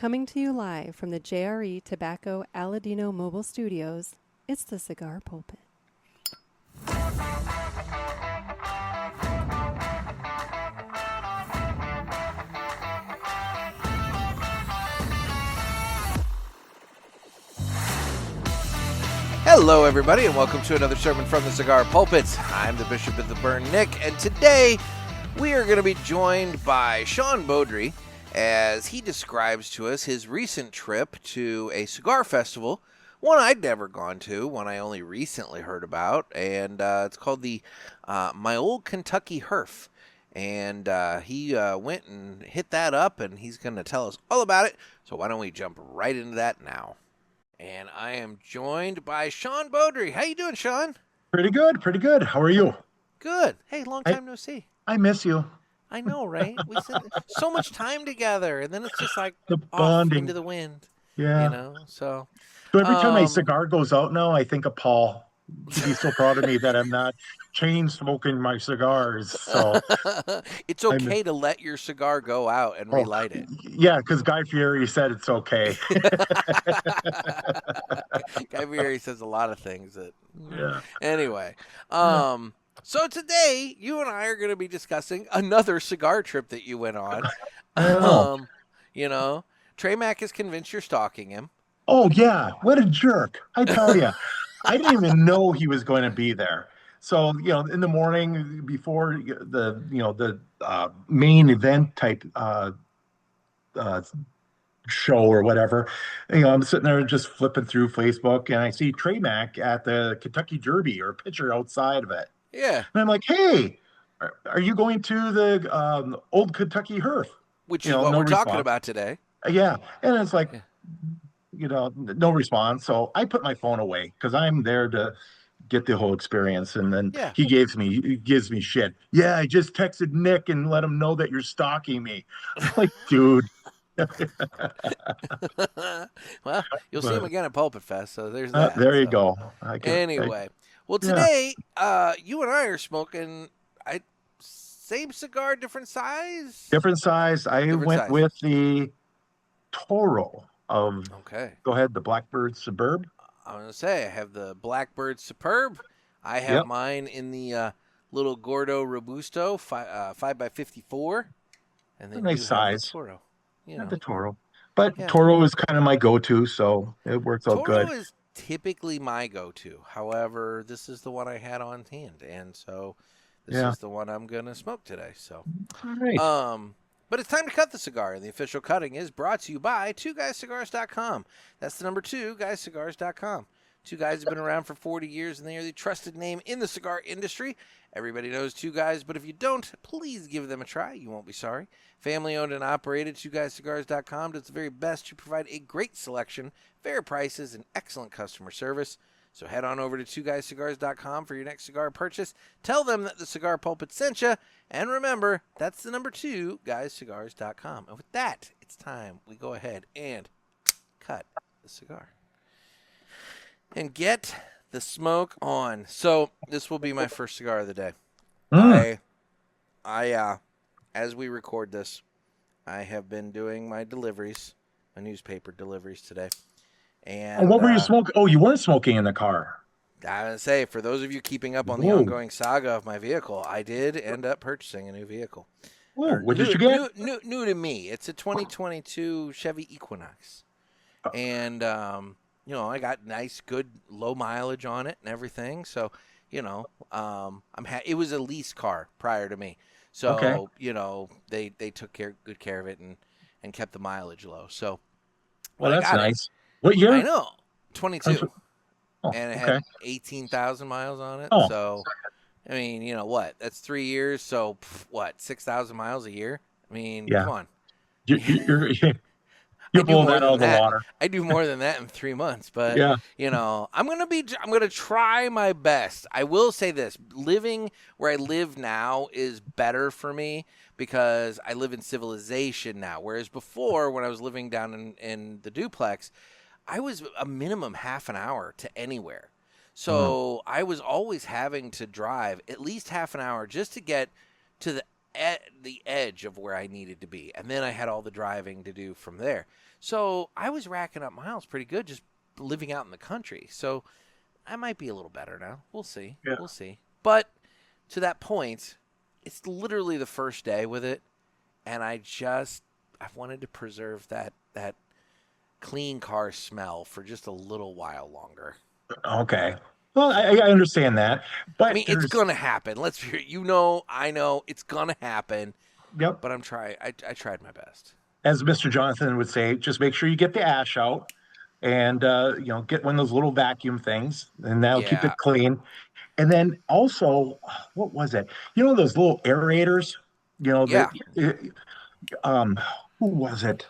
Coming to you live from the JRE Tobacco Aladino Mobile Studios, it's the Cigar Pulpit. Hello, everybody, and welcome to another sermon from the Cigar Pulpit. I'm the Bishop of the Burn, Nick, and today we are going to be joined by Shawn Beaudry as he describes to us his recent trip to a cigar festival, one I'd never gone to, one I only recently heard about, and it's called the My Old Kentucky Herf. And he went and hit that up, and he's going to tell us all about it, so why don't we jump right into that now. And I am joined by Shawn Beaudry. How you doing, Shawn? Pretty good, pretty good. How are you? Good. Hey, long time no see. I miss you. I know, right? We spent so much time together, and then it's just like The off bonding. into the wind. Yeah. You know, so. So every time my cigar goes out now, I think of Paul. He's so proud of me that I'm not chain smoking my cigars. So it's okay to let your cigar go out and relight it. Yeah, because Guy Fieri said it's okay. Guy Fieri says a lot of things that. Yeah. Anyway, so today you and I are going to be discussing another cigar trip that you went on. You know, Trey Mack is convinced you're stalking him. Oh yeah, what a jerk! I tell you. I didn't even know he was going to be there. So, in the morning before the main event type show or whatever, I'm sitting there just flipping through Facebook, and I see Trey Mack at the Kentucky Derby or picture outside of it. Yeah. And I'm like, hey, are you going to the Old Kentucky Herf? Which is what we're talking about today. Yeah. And it's like, no response. So I put my phone away because I'm there to get the whole experience. And then he gives me shit. Yeah, I just texted Nick and let him know that you're stalking me. I'm like, dude. Well, you'll see him again at PulpitFest. So there's that. There you go. Anyway, well, today you and I are smoking same cigar, different size? Different size. I went with the Toro. Go ahead, the Blackbird Superb. I'm going to say I have the Blackbird Superb. I have mine in the little Gordo Robusto 5x54. And then nice size. The Toro. The Toro. But Toro is kind of my go-to, so it works out good. Toro is typically my go-to. However, this is the one I had on hand, and so this is the one I'm going to smoke today. So, all right. But it's time to cut the cigar, and the official cutting is brought to you by 2guyscigars.com. That's the number 2guyscigars.com. Two Guys have been around for 40 years, and they are the trusted name in the cigar industry. Everybody knows Two Guys, but if you don't, please give them a try. You won't be sorry. Family-owned and operated, 2guyscigars.com does the very best to provide a great selection, fair prices, and excellent customer service. So head on over to 2guyscigars.com for your next cigar purchase. Tell them that the Cigar Pulpit sent you. And remember, that's the number 2guyscigars.com. And with that, it's time we go ahead and cut the cigar. And get the smoke on. So this will be my first cigar of the day. I as we record this, I have been doing my deliveries, my newspaper deliveries today. And what were you smoking? Oh, you weren't smoking in the car. I was going to say, for those of you keeping up on the ongoing saga of my vehicle, I did end up purchasing a new vehicle. What did you get? New to me. It's a 2022 Chevy Equinox. And, I got nice, good, low mileage on it and everything. So, it was a lease car prior to me. So, they took good care of it and kept the mileage low. So, well, that's nice. What year? I know, 22. And it had 18,000 miles on it. So, I mean, what? That's 3 years. So, 6,000 miles a year? I mean, come on. You're blowing that out of the water. I do more than that in 3 months. But, I'm going to try my best. I will say this. Living where I live now is better for me because I live in civilization now. Whereas before, when I was living down in the duplex, I was a minimum half an hour to anywhere. So I was always having to drive at least half an hour just to get to the at the edge of where I needed to be. And then I had all the driving to do from there. So I was racking up miles pretty good just living out in the country. So I might be a little better now. We'll see. Yeah. We'll see. But to that point, it's literally the first day with it. And I wanted to preserve that clean car smell for just a little while longer. Okay. Well, I understand that, but I mean, it's gonna happen. Let's hear it. I know it's gonna happen. Yep. But I'm trying. I tried my best. As Mr. Jonathan would say, just make sure you get the ash out and get one of those little vacuum things, and that'll keep it clean. And then also, what was it? Those little aerators. Who was it?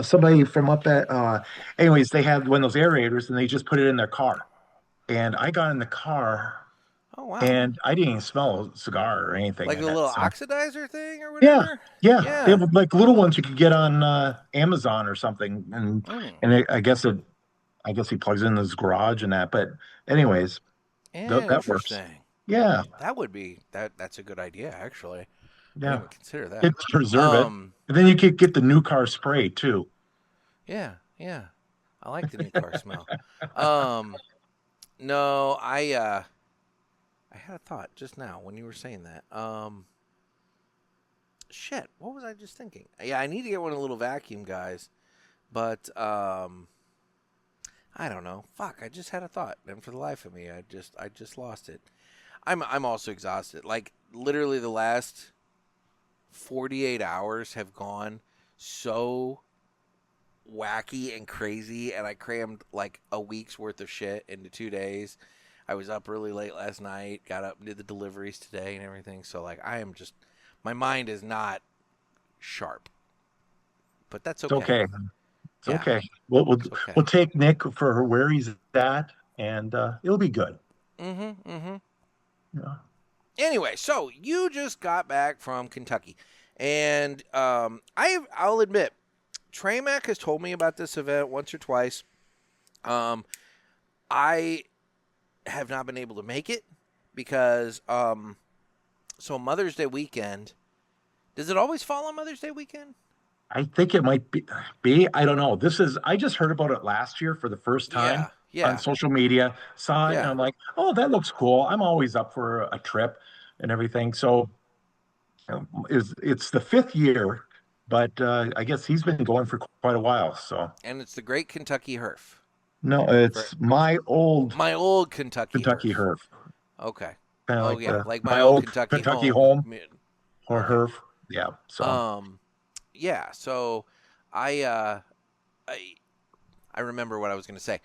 Somebody from up at. Anyways, they had one of those aerators, and they just put it in their car. And I got in the car. Oh, wow. And I didn't even smell a cigar or anything. Like a little oxidizer thing or whatever? Yeah. They have like little ones you could get on Amazon or something. And I guess he plugs in his garage and that. But anyways, that works. Yeah. That would be, that's a good idea, actually. Yeah. I didn't consider that. It's preserve it. And then you could get the new car spray too. Yeah. I like the new car smell. No, I had a thought just now when you were saying that. Shit, what was I just thinking? Yeah, I need to get one of the little vacuum guys, but I don't know. Fuck, I just had a thought, and for the life of me, I just lost it. I'm also exhausted. Like literally, the last 48 hours have gone so wacky and crazy, and I crammed like a week's worth of shit into 2 days. I was up really late last night, got up and did the deliveries today and everything. So like my mind is not sharp, but that's okay. It's okay. We'll take Nick for where he's at, and it'll be good. Yeah. Anyway, so you just got back from Kentucky, and I'll admit, Trey Mac has told me about this event once or twice. I have not been able to make it because so Mother's Day weekend. Does it always fall on Mother's Day weekend? I think it might be. I don't know. I just heard about it last year for the first time on social media. Saw it and I'm like, oh, that looks cool. I'm always up for a trip and everything. So it's the 5th year, but I guess he's been going for quite a while. So and it's the Great Kentucky Herf. No, it's My Old Kentucky Herf. Okay. Like my old Kentucky home or Herf. Yeah. So yeah. So I remember what I was going to say.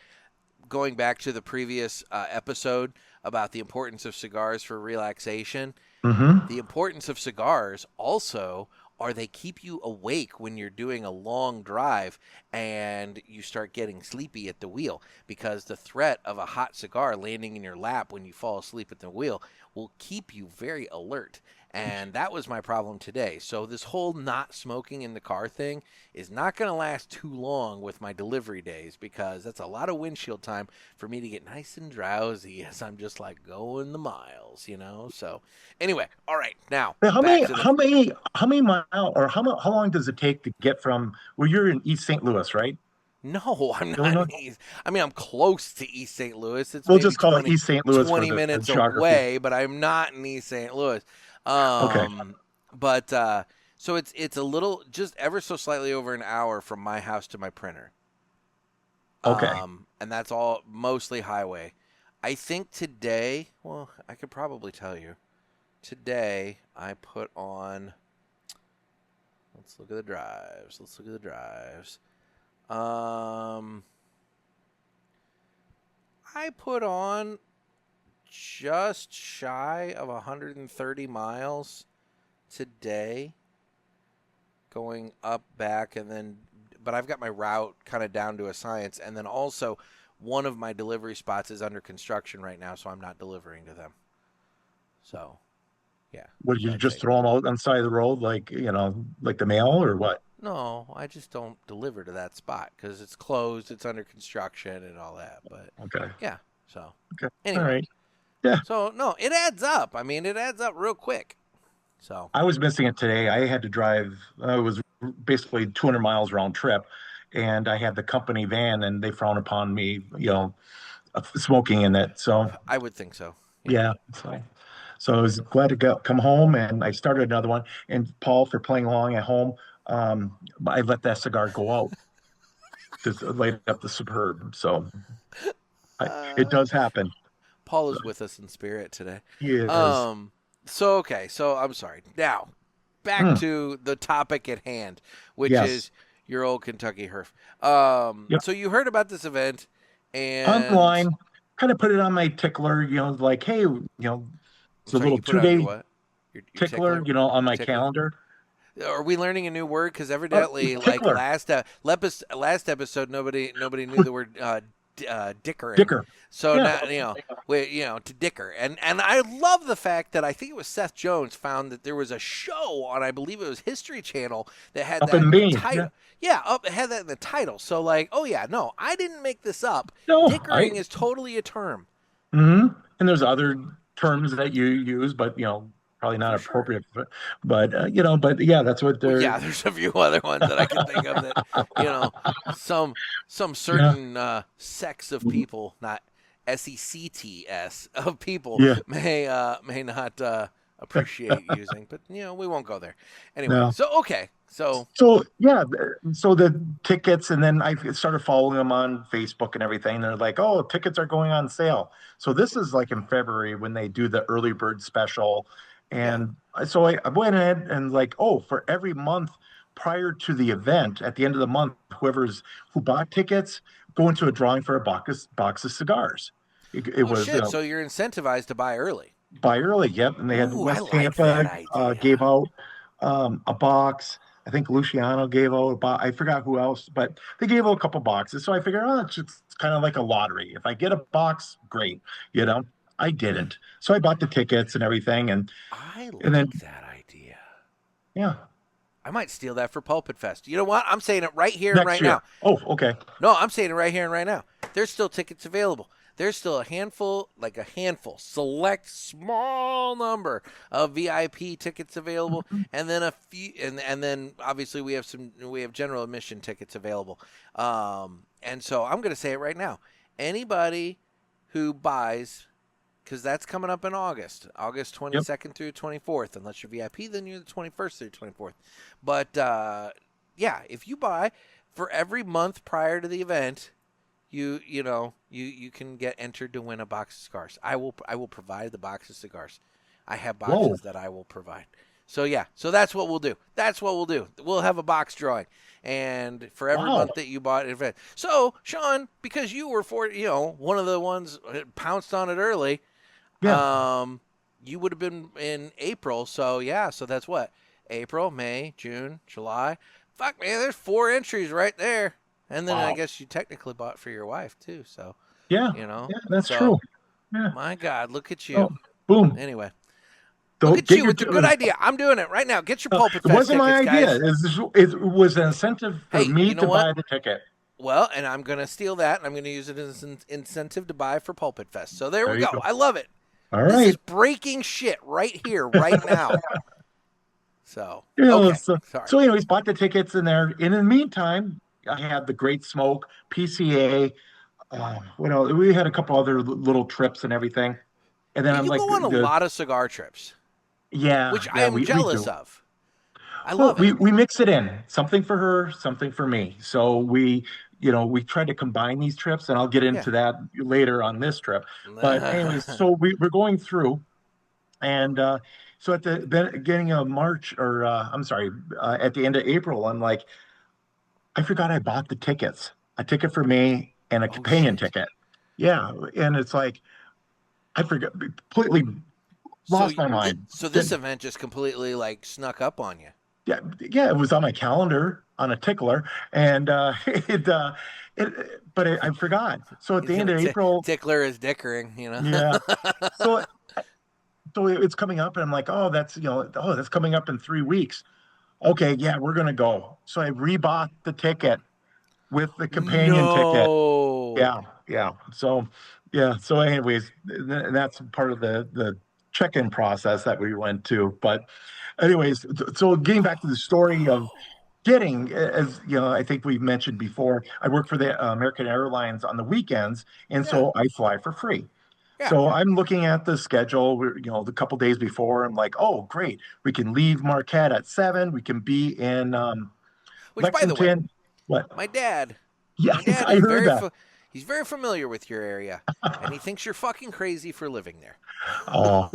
Going back to the previous episode about the importance of cigars for relaxation, the importance of cigars also are they keep you awake when you're doing a long drive and you start getting sleepy at the wheel, because the threat of a hot cigar landing in your lap when you fall asleep at the wheel will keep you very alert. And that was my problem today. So this whole not smoking in the car thing is not going to last too long with my delivery days, because that's a lot of windshield time for me to get nice and drowsy as I'm just like going the miles, So anyway, all right, now how many miles or how long does it take to get from? Well, you're in East St. Louis, right? No, I'm not in East. I mean, I'm close to East St. Louis. We'll just call it East St. Louis. 20 minutes away, but I'm not in East St. Louis. Okay. But so it's a little, just ever so slightly over an hour from my house to my printer. Okay. And that's all mostly highway. I think today, well, I could probably tell you. Today I put on. Let's look at the drives. I put on just shy of 130 miles today, going up, back, and then, but I've got my route kind of down to a science, and then also one of my delivery spots is under construction right now, so I'm not delivering to them. So, yeah. Would you just throw them out on the side of the road, like the mail, or what? No, I just don't deliver to that spot because it's closed, it's under construction, and all that. But okay, yeah. So okay, anyway. All right. Yeah. So no, it adds up. I mean, it adds up real quick. So I was missing it today. I had to drive. It was basically 200 miles round trip, and I had the company van, and they frown upon me, smoking in it. So I would think so. yeah. So I was glad to come home, and I started another one. And Paul, for playing along at home, I let that cigar go out to light up the Superb. So it does happen. Paul is with us in spirit today. He is. So okay, so I'm sorry. Now, back to the topic at hand, which is your old Kentucky Herf. So you heard about this event and online, kind of put it on my tickler, like, hey, it's a little 2-day your tickler, on my calendar. Are we learning a new word? Because evidently, like last episode, nobody knew the word dickering. Dicker. So now to dicker, and I love the fact that I think it was Seth Jones found that there was a show on, I believe it was History Channel, that had that in the title. It had that in the title. So like, I didn't make this up. No, dickering is totally a term. Mm-hmm. And there's other terms that you use, but probably not appropriate. Sure. But that's what they're. Yeah, there's a few other ones that I can think of that some certain sex of people, not SECTS of people, may not appreciate using, but we won't go there anyway. No. So okay, so the tickets, and then I started following them on Facebook and everything. They're like, oh, tickets are going on sale. So this is like in February when they do the early bird special. And so I went ahead and for every month prior to the event, at the end of the month, who bought tickets go into a drawing for a box of cigars. So you're incentivized to buy early. Buy early, yep. And they had West Tampa gave out a box. I think Luciano gave out a box. I forgot who else, but they gave out a couple boxes. So I figured, it's kind of like a lottery. If I get a box, great. I didn't. So I bought the tickets and everything. And I like that idea. Yeah. I might steal that for PulpitFest. You know what? I'm saying it right here and right now. Oh, okay. No, I'm saying it right here and right now. There's still tickets available. There's still a handful, select small number of VIP tickets available, and then a few, and then obviously we have general admission tickets available. And so I'm going to say it right now. Anybody who buys, because that's coming up in August 22nd through 24th. Unless you're VIP, then you're the 21st through 24th. But if you buy for every month prior to the event, you can get entered to win a box of cigars. I will provide the box of cigars. I have boxes that I will provide. So that's what we'll do. We'll have a box drawing, and for every month that you bought an event. So Shawn, because you were one of the ones pounced on it early. Yeah. You would have been in April, so that's what? April, May, June, July. Fuck, man, there's 4 entries right there. And then I guess you technically bought for your wife too, so. Yeah. That's true. Yeah. My God, look at you. Oh, boom. Anyway. Look at you with a good idea. I'm doing it right now. Get your PulpitFest tickets, It wasn't my idea. Guys. It was an incentive for me to buy the ticket. Well, and I'm going to steal that, and I'm going to use it as an incentive to buy for PulpitFest. So there we go. I love it. All right. This is breaking shit right here, right now. So, So anyways, bought the tickets in there. And in the meantime, I had the Great Smoke, PCA. We had a couple other little trips and everything. And then you go on a lot of cigar trips. Yeah. Which I am jealous of. I love it. We mix it in. Something for her, something for me. So we try to combine these trips, and I'll get into that later on this trip. But anyways, so we're going through, and so at the beginning of March, or at the end of April, I'm like, I forgot I bought the tickets. A ticket for me and a companion ticket. Yeah, and it's like I forgot, completely lost my mind. So this event just completely snuck up on you. Yeah, it was on my calendar on a tickler, and but I forgot. So at the end of April, tickler is dickering, Yeah. So it's coming up, and I'm like, that's coming up in 3 weeks. Okay, yeah, we're gonna go. So I rebought the ticket with the companion ticket. Yeah. So anyways, that's part of the check-in process that we went to. But anyways, so getting back to the story of getting, as you know, I think we mentioned before, I work for the American Airlines on the weekends, and so I fly for free. So I'm looking at the schedule, the couple days before. I'm like, oh, great. We can leave Marquette at 7. We can be in Which, by the way, Lexington. What? my dad Yes, I is heard that. He's very familiar with your area, and he thinks you're fucking crazy for living there. Oh,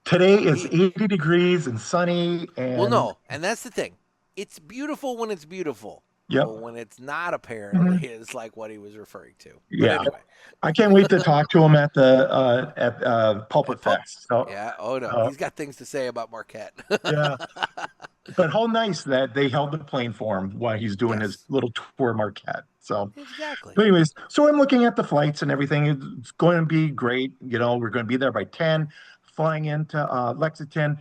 today is 80 degrees and sunny. Well, no, and that's the thing. It's beautiful when it's beautiful. Yep. But when it's not, apparently, is like what he was referring to. But yeah. anyway. I can't wait to talk to him at the PulpitFest. So, yeah. Oh no, he's got things to say about Marquette. yeah. But how nice that they held the plane for him while he's doing his little tour Marquette. So exactly. But anyways, so I'm looking at the flights and everything. It's going to be great. We're going to be there by 10, flying into Lexington.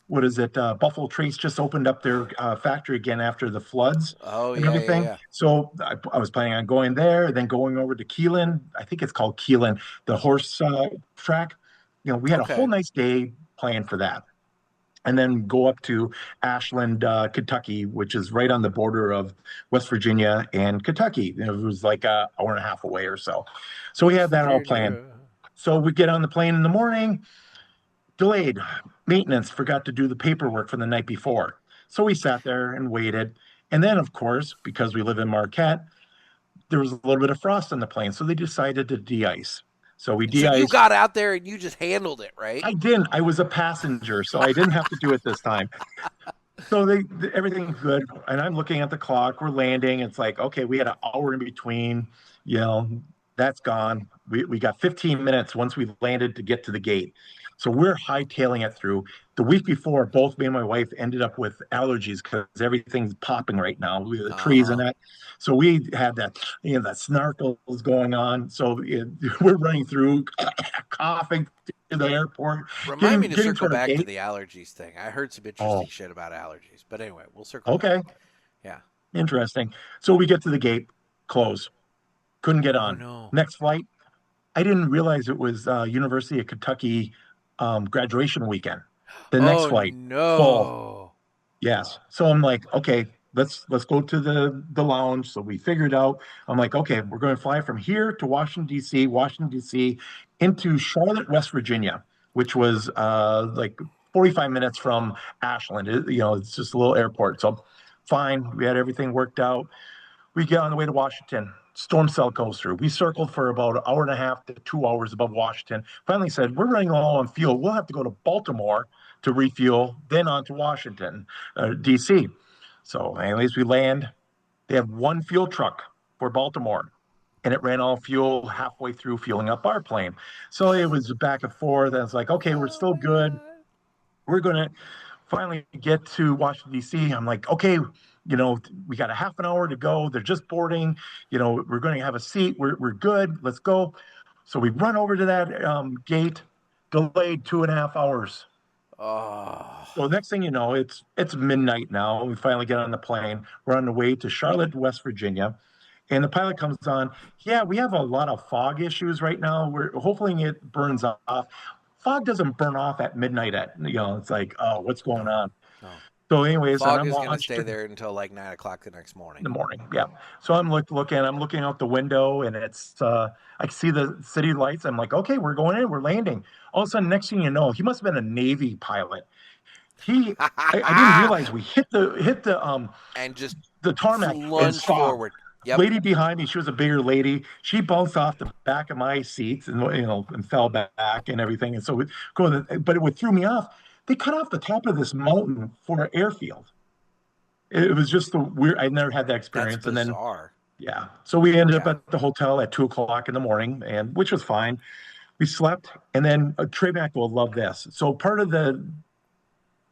What is it? Buffalo Trace just opened up their factory again after the floods and everything. Yeah. So I was planning on going there, then going over to Keelan. I think it's called Keelan, the horse track. We had a whole nice day planned for that. And then go up to Ashland, Kentucky, which is right on the border of West Virginia and Kentucky. It was like an hour and a half away or so. So we had that all planned. So we get on the plane in the morning, delayed maintenance, forgot to do the paperwork from the night before. So we sat there and waited. And then, of course, because we live in Marquette, there was a little bit of frost on the plane. So they decided to de-ice. So we de-iced. So you got out there and you just handled it, right? I didn't. I was a passenger, so I didn't have to do it this time. So everything's good. And I'm looking at the clock. We're landing. It's like, okay, we had an hour in between. That's gone. We got 15 minutes once we landed to get to the gate. So we're hightailing it through. The week before, both me and my wife ended up with allergies because everything's popping right now. We have the trees and that. So we had that, that snarkle was going on. So we're running through, coughing to the airport. Remind me to circle back to the allergies thing. I heard some interesting shit about allergies. But anyway, we'll circle back. Yeah. Interesting. So we get to the gate, close. Couldn't get on. No. Next flight. I didn't realize it was University of Kentucky graduation weekend. The next flight. No. Full. Yes. So I'm like, okay, let's go to the lounge. So we figured out. I'm like, okay, we're going to fly from here to Washington D.C., into Charlotte, West Virginia, which was like 45 minutes from Ashland. It's just a little airport. So fine. We had everything worked out. We get on the way to Washington. Storm cell goes through. We circled for about an hour and a half to 2 hours above Washington. Finally said, we're running low on fuel. We'll have to go to Baltimore to refuel, then on to Washington, D.C. So anyways, we land. They have one fuel truck for Baltimore, and it ran all fuel halfway through fueling up our plane. So it was back and forth. And it's like, okay, we're still good. We're going to finally get to Washington, D.C. I'm like, okay, we got a half an hour to go. They're just boarding. We're going to have a seat. We're good. Let's go. So we run over to that gate, delayed 2.5 hours. Oh. So next thing you know, it's midnight now. We finally get on the plane. We're on the way to Charlotte, West Virginia. And the pilot comes on. Yeah, we have a lot of fog issues right now. We're hoping it burns off. Fog doesn't burn off at midnight. It's like, oh, what's going on? No. So anyways, fog is going to stay there until like 9 o'clock the next morning. In the morning, yeah. So I'm looking out the window, and it's I see the city lights. I'm like, okay, we're going in, we're landing. All of a sudden, next thing you know, he must have been a Navy pilot. I didn't realize we hit the and just the tarmac and forward. Yep. Lady behind me, she was a bigger lady. She bounced off the back of my seats and fell back and everything. And so but it threw me off. They cut off the top of this mountain for an airfield. It was just weird. I never had that experience. That's bizarre. And then, so we ended up at the hotel at 2:00 in the morning, which was fine. We slept, and then Trey Mack will love this. So part of the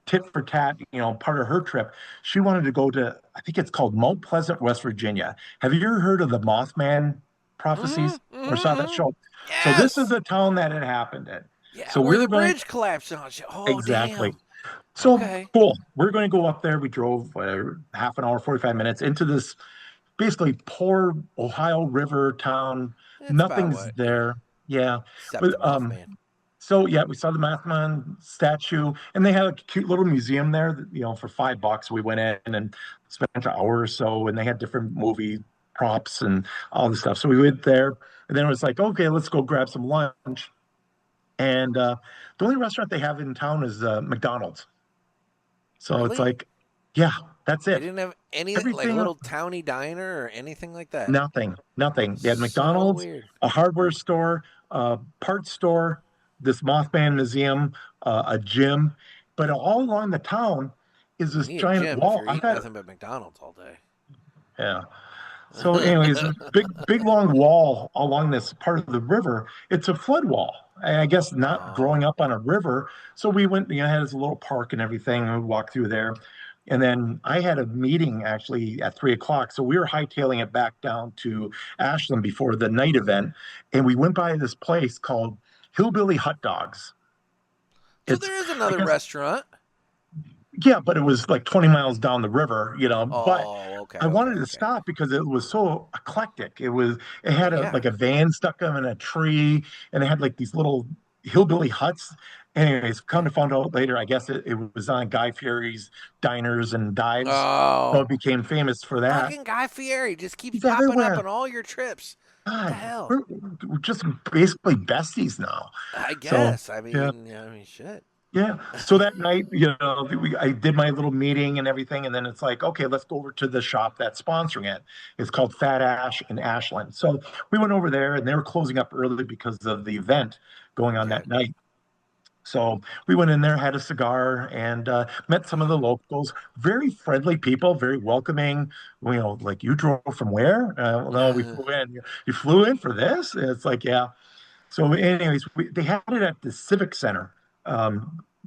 tit for tat, part of her trip, she wanted to go to, I think it's called Mount Pleasant, West Virginia. Have you ever heard of the Mothman prophecies or saw that show? Yes. So this is the town that it happened in. Yeah, so where the bridge collapsed on. Oh, exactly. Damn. So cool. We're going to go up there. We drove half an hour, 45 minutes into this basically poor Ohio River town. It's Nothing's there. Yeah. Except So yeah, we saw the Mothman statue, and they had a cute little museum there. That, for $5, we went in and spent an hour or so, and they had different movie props and all this stuff. So we went there, and then it was like, okay, let's go grab some lunch. And the only restaurant they have in town is McDonald's. So it's Really? like, yeah, that's They it. didn't have any like a Everything, little towny diner or anything like that. nothing. They had So McDonald's, weird. a hardware store, a parts store, this Mothman museum, a gym, but all along the town is You this need a giant gym if wall. you're I eating thought, nothing but McDonald's all day. yeah. So, anyways, big long wall along this part of the river. It's a flood wall. I guess not growing Oh, up on a river. So we went, had this little park and everything, and we walked through there. And then I had a meeting actually at 3 o'clock. So we were hightailing it back down to Ashland before the night event. And we went by this place called Hillbilly Hot Dogs. so It's, there is I another guess, restaurant. yeah, but it was like 20 miles down the river. But Oh, okay, I okay, wanted to okay. stop because it was so eclectic. It had Well, yeah. like a van stuck in a tree, and it had like these little hillbilly huts. Anyways, come to find out later, I guess it was on Guy Fieri's Diners and Dives. So Oh, it became famous for that. fucking Guy Fieri just keeps He's popping up on everywhere. all your trips. What the God, hell? we're just basically besties now. I So guess. yeah. I mean, shit. Yeah. So that night, I did my little meeting and everything, and then it's like, okay, let's go over to the shop that's sponsoring it. It's called Fat Ash in Ashland. So we went over there, and they were closing up early because of the event going on Okay. that night. So we went in there, had a cigar, and met some of the locals. Very friendly people, very welcoming. Like, you drove from where? Well, no, we flew in. You flew in for this? And it's like, yeah. So, anyways, they had it at the Civic Center,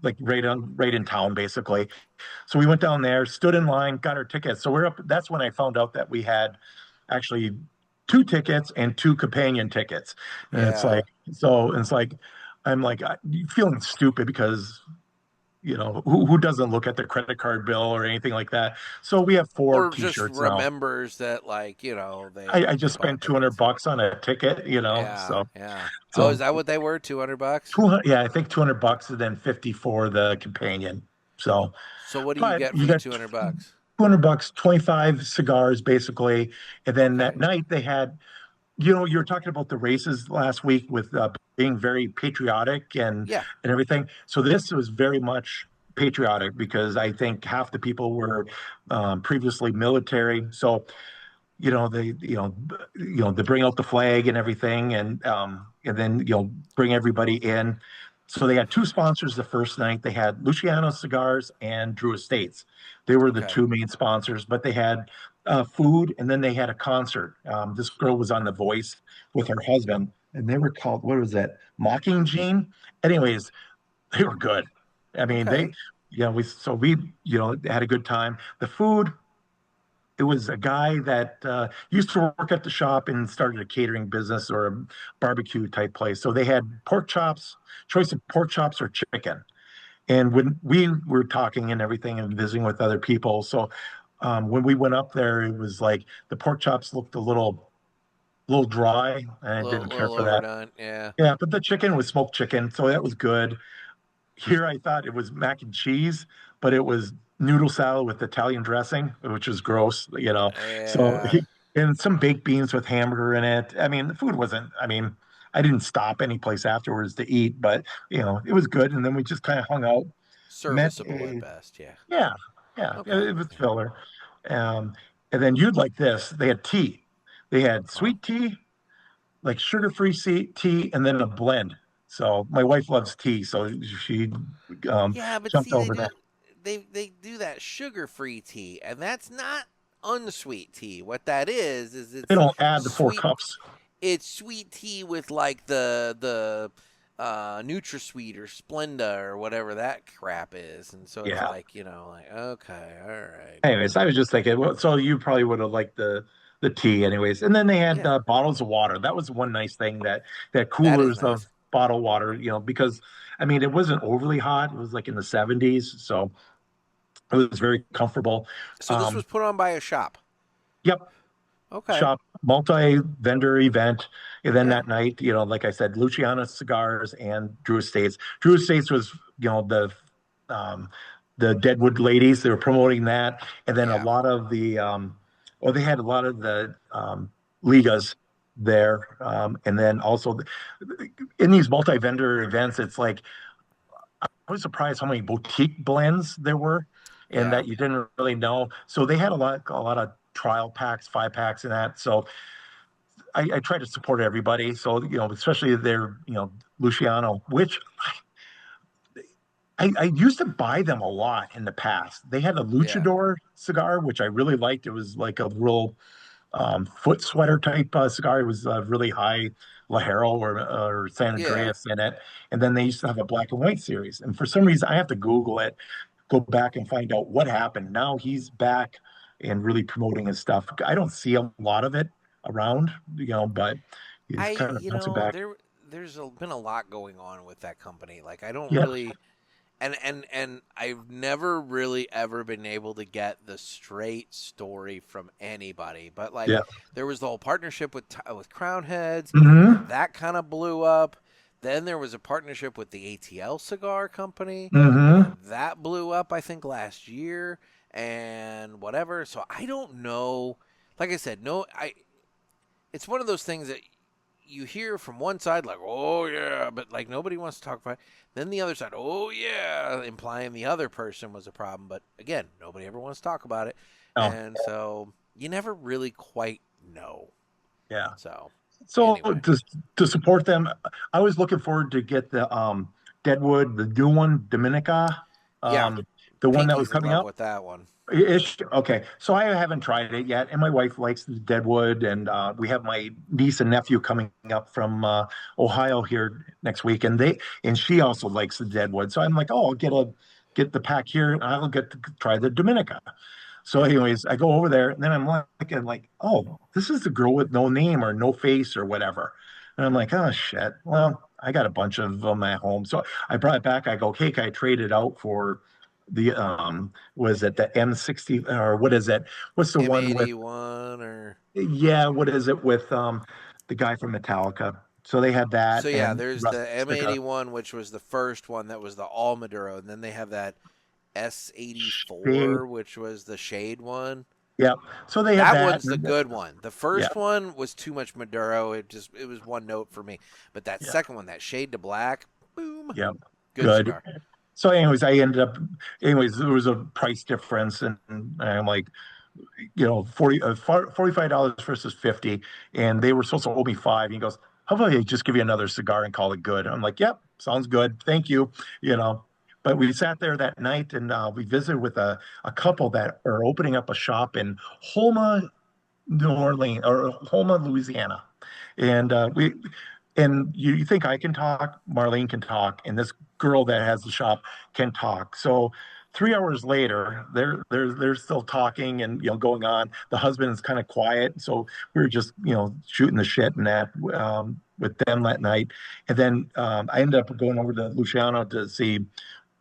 like right in town, basically. So we went down there, stood in line, got our tickets. So we're up. That's when I found out that we had actually two tickets and two companion tickets. And it's Yeah. like, I'm like feeling stupid because who doesn't look at their credit card bill or anything like that. So we have four Or just T-shirts now. remembers that, like, I they just bought spent 200 tickets. bucks on a ticket, Yeah, so. yeah. Oh, is So that what they were? $200? 200, yeah, I think 200 bucks and then 50 for the companion. So, So what do you but get you for the got 200 bucks? 200 bucks, 25 cigars basically. And then that Okay. night they had, you were talking about the races last week with being very patriotic Yeah. and everything. So this was very much patriotic because I think half the people were previously military. So they bring out the flag and everything, and then bring everybody in. So they had two sponsors the first night. They had Luciano Cigars and Drew Estates. They were the Okay. two main sponsors, but they had food, and then they had a concert. This girl was on The Voice with her husband, and they were called, what was that, Mocking Jean? Anyways, they were good. I mean, Okay. we had a good time. The food, it was a guy that used to work at the shop and started a catering business or a barbecue type place. So they had pork chops, choice of pork chops or chicken. And when we were talking and everything and visiting with other people, so when we went up there, it was like the pork chops looked a little dry, and I didn't care Little for that. overdone. Yeah. Yeah, but the chicken was smoked chicken, so that was good. Here I thought it was mac and cheese, but it was noodle salad with Italian dressing, which was gross. So Yeah. and some baked beans with hamburger in it. I mean, the food wasn't, I didn't stop any place afterwards to eat, but it was good. And then we just kind of hung out, met Serviceable at a, best. Yeah. yeah, yeah, Okay. it was Yeah. filler. Um, and then you'd like this. They had tea. They had Huh? sweet tea, like sugar-free tea, and then a blend. So my wife loves tea, so she Yeah, but jumped see, over that. they do that sugar-free tea, and that's not unsweet tea. What that is They it's don't add the four sweet. cups. It's sweet tea with like the NutraSweet or Splenda or whatever that crap is, and so it's Yeah. like like okay, all right, Anyways, I was just thinking, well, so you probably would have liked the tea, anyways. And then they had yeah, bottles of water. That was one nice thing that that is coolers of nice. bottled water, because it wasn't overly hot. It was like in the 70s, so it was very comfortable. So this was Um, put on by a shop. yep, Okay. shop, multi-vendor event. And then that night, like I said, Luciano Cigars and Drew Estates. Drew Estates was, um, the Deadwood ladies. They were promoting that. And then a lot of they had a lot of the ligas there. And then also in these multi-vendor events, it's like, I was surprised how many boutique blends there were and that you didn't really know. So they had a lot of trial packs, 5 packs and that. So I try to support everybody. So, especially their, Luciano, which I used to buy them a lot in the past. They had a luchador cigar, which I really liked. It was like a real foot sweater type cigar. It was really high Lajero or San Andreas in it. And then they used to have a black and white series. And for some reason, I have to Google it, go back and find out what happened. Now he's back and really promoting his stuff. I don't see a lot of it around, but he's kind of bouncing back. There's been a lot going on with that company. Like I don't Yeah. really, and I've never really ever been able to get the straight story from anybody. But like there was the whole partnership with Crown Heads that kind of blew up. Then there was a partnership with the ATL Cigar Company that blew up, I think, last year and whatever. So I don't know. Like I said, it's one of those things that you hear from one side like, oh yeah, but like nobody wants to talk about it. Then the other side, oh yeah, implying the other person was a problem. But again, nobody ever wants to talk about it. Oh. And so you never really quite know. Yeah. So anyway. to support them, I was looking forward to get the Deadwood, the new one, Dominica. The one that was coming out with that one. Okay, so I haven't tried it yet, and my wife likes the Deadwood, and we have my niece and nephew coming up from Ohio here next week, and she also likes the Deadwood. So I'm like, oh, I'll get the pack here, and I'll get to try the Dominica. So, anyways, I go over there, and then I'm like, oh, this is the girl with no name or no face or whatever, and I'm like, oh shit. Well, I got a bunch of them at home, so I brought it back. I go, okay, can I trade it out for the was it the M60 or what is it? What's the one with M81 or what is it with the guy from Metallica? So they had that. So yeah, there's the M81, which was the first one that was the all Maduro, and then they have that S84, which was the shade one. Yeah. So they had that one's the good one. The first one was too much Maduro. It was one note for me. But that second one, that shade to black, boom. Yeah. Good cigar. So anyways, there was a price difference, and I'm like, $45 versus $50, and they were supposed to owe me $5. And he goes, how about I just give you another cigar and call it good? I'm like, yep, sounds good, thank you. But we sat there that night, and we visited with a couple that are opening up a shop in Houma, Louisiana, and And you think I can talk, Marlene can talk, and this girl that has the shop can talk. So 3 hours later, they're still talking and going on. The husband is kind of quiet, so we were just shooting the shit and that with them that night. And then I ended up going over to Luciano to see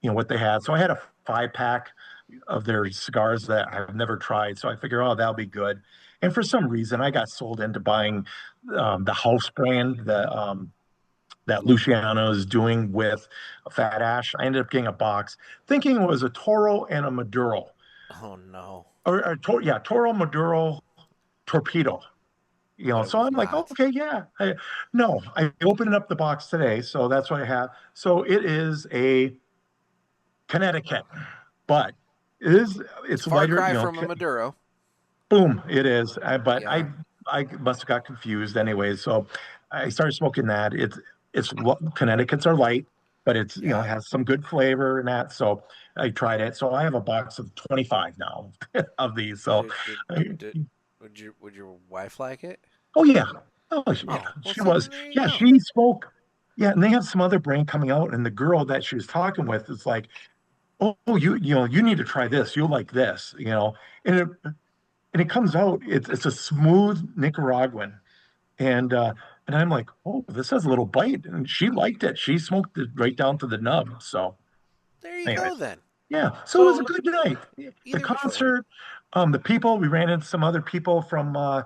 what they had. So I had a 5-pack of their cigars that I've never tried. So I figure, oh, that'll be good. And for some reason, I got sold into buying the house brand that Luciano is doing with Fat Ash. I ended up getting a box, thinking it was a Toro and a Maduro. Oh no! Toro Maduro Torpedo. So I'm like, okay, yeah. I opened up the box today, so that's what I have. So it is a Connecticut, but it's far lighter. Cry from a Maduro. Boom, it is. I must have got confused anyway. So I started smoking that. It's Connecticut's are light, but it has some good flavor and that. So I tried it. So I have a box of 25 now of these. So would your wife like it? Oh yeah. She was. Yeah, she spoke. Yeah, and they have some other brand coming out, and the girl that she was talking with is like, oh, you need to try this. You'll like this, and it comes out. It's a smooth Nicaraguan, and I'm like, oh, this has a little bite, and she liked it. She smoked it right down to the nub. So there you go then. Yeah, so it was a good night. The concert, the people. We ran into some other people from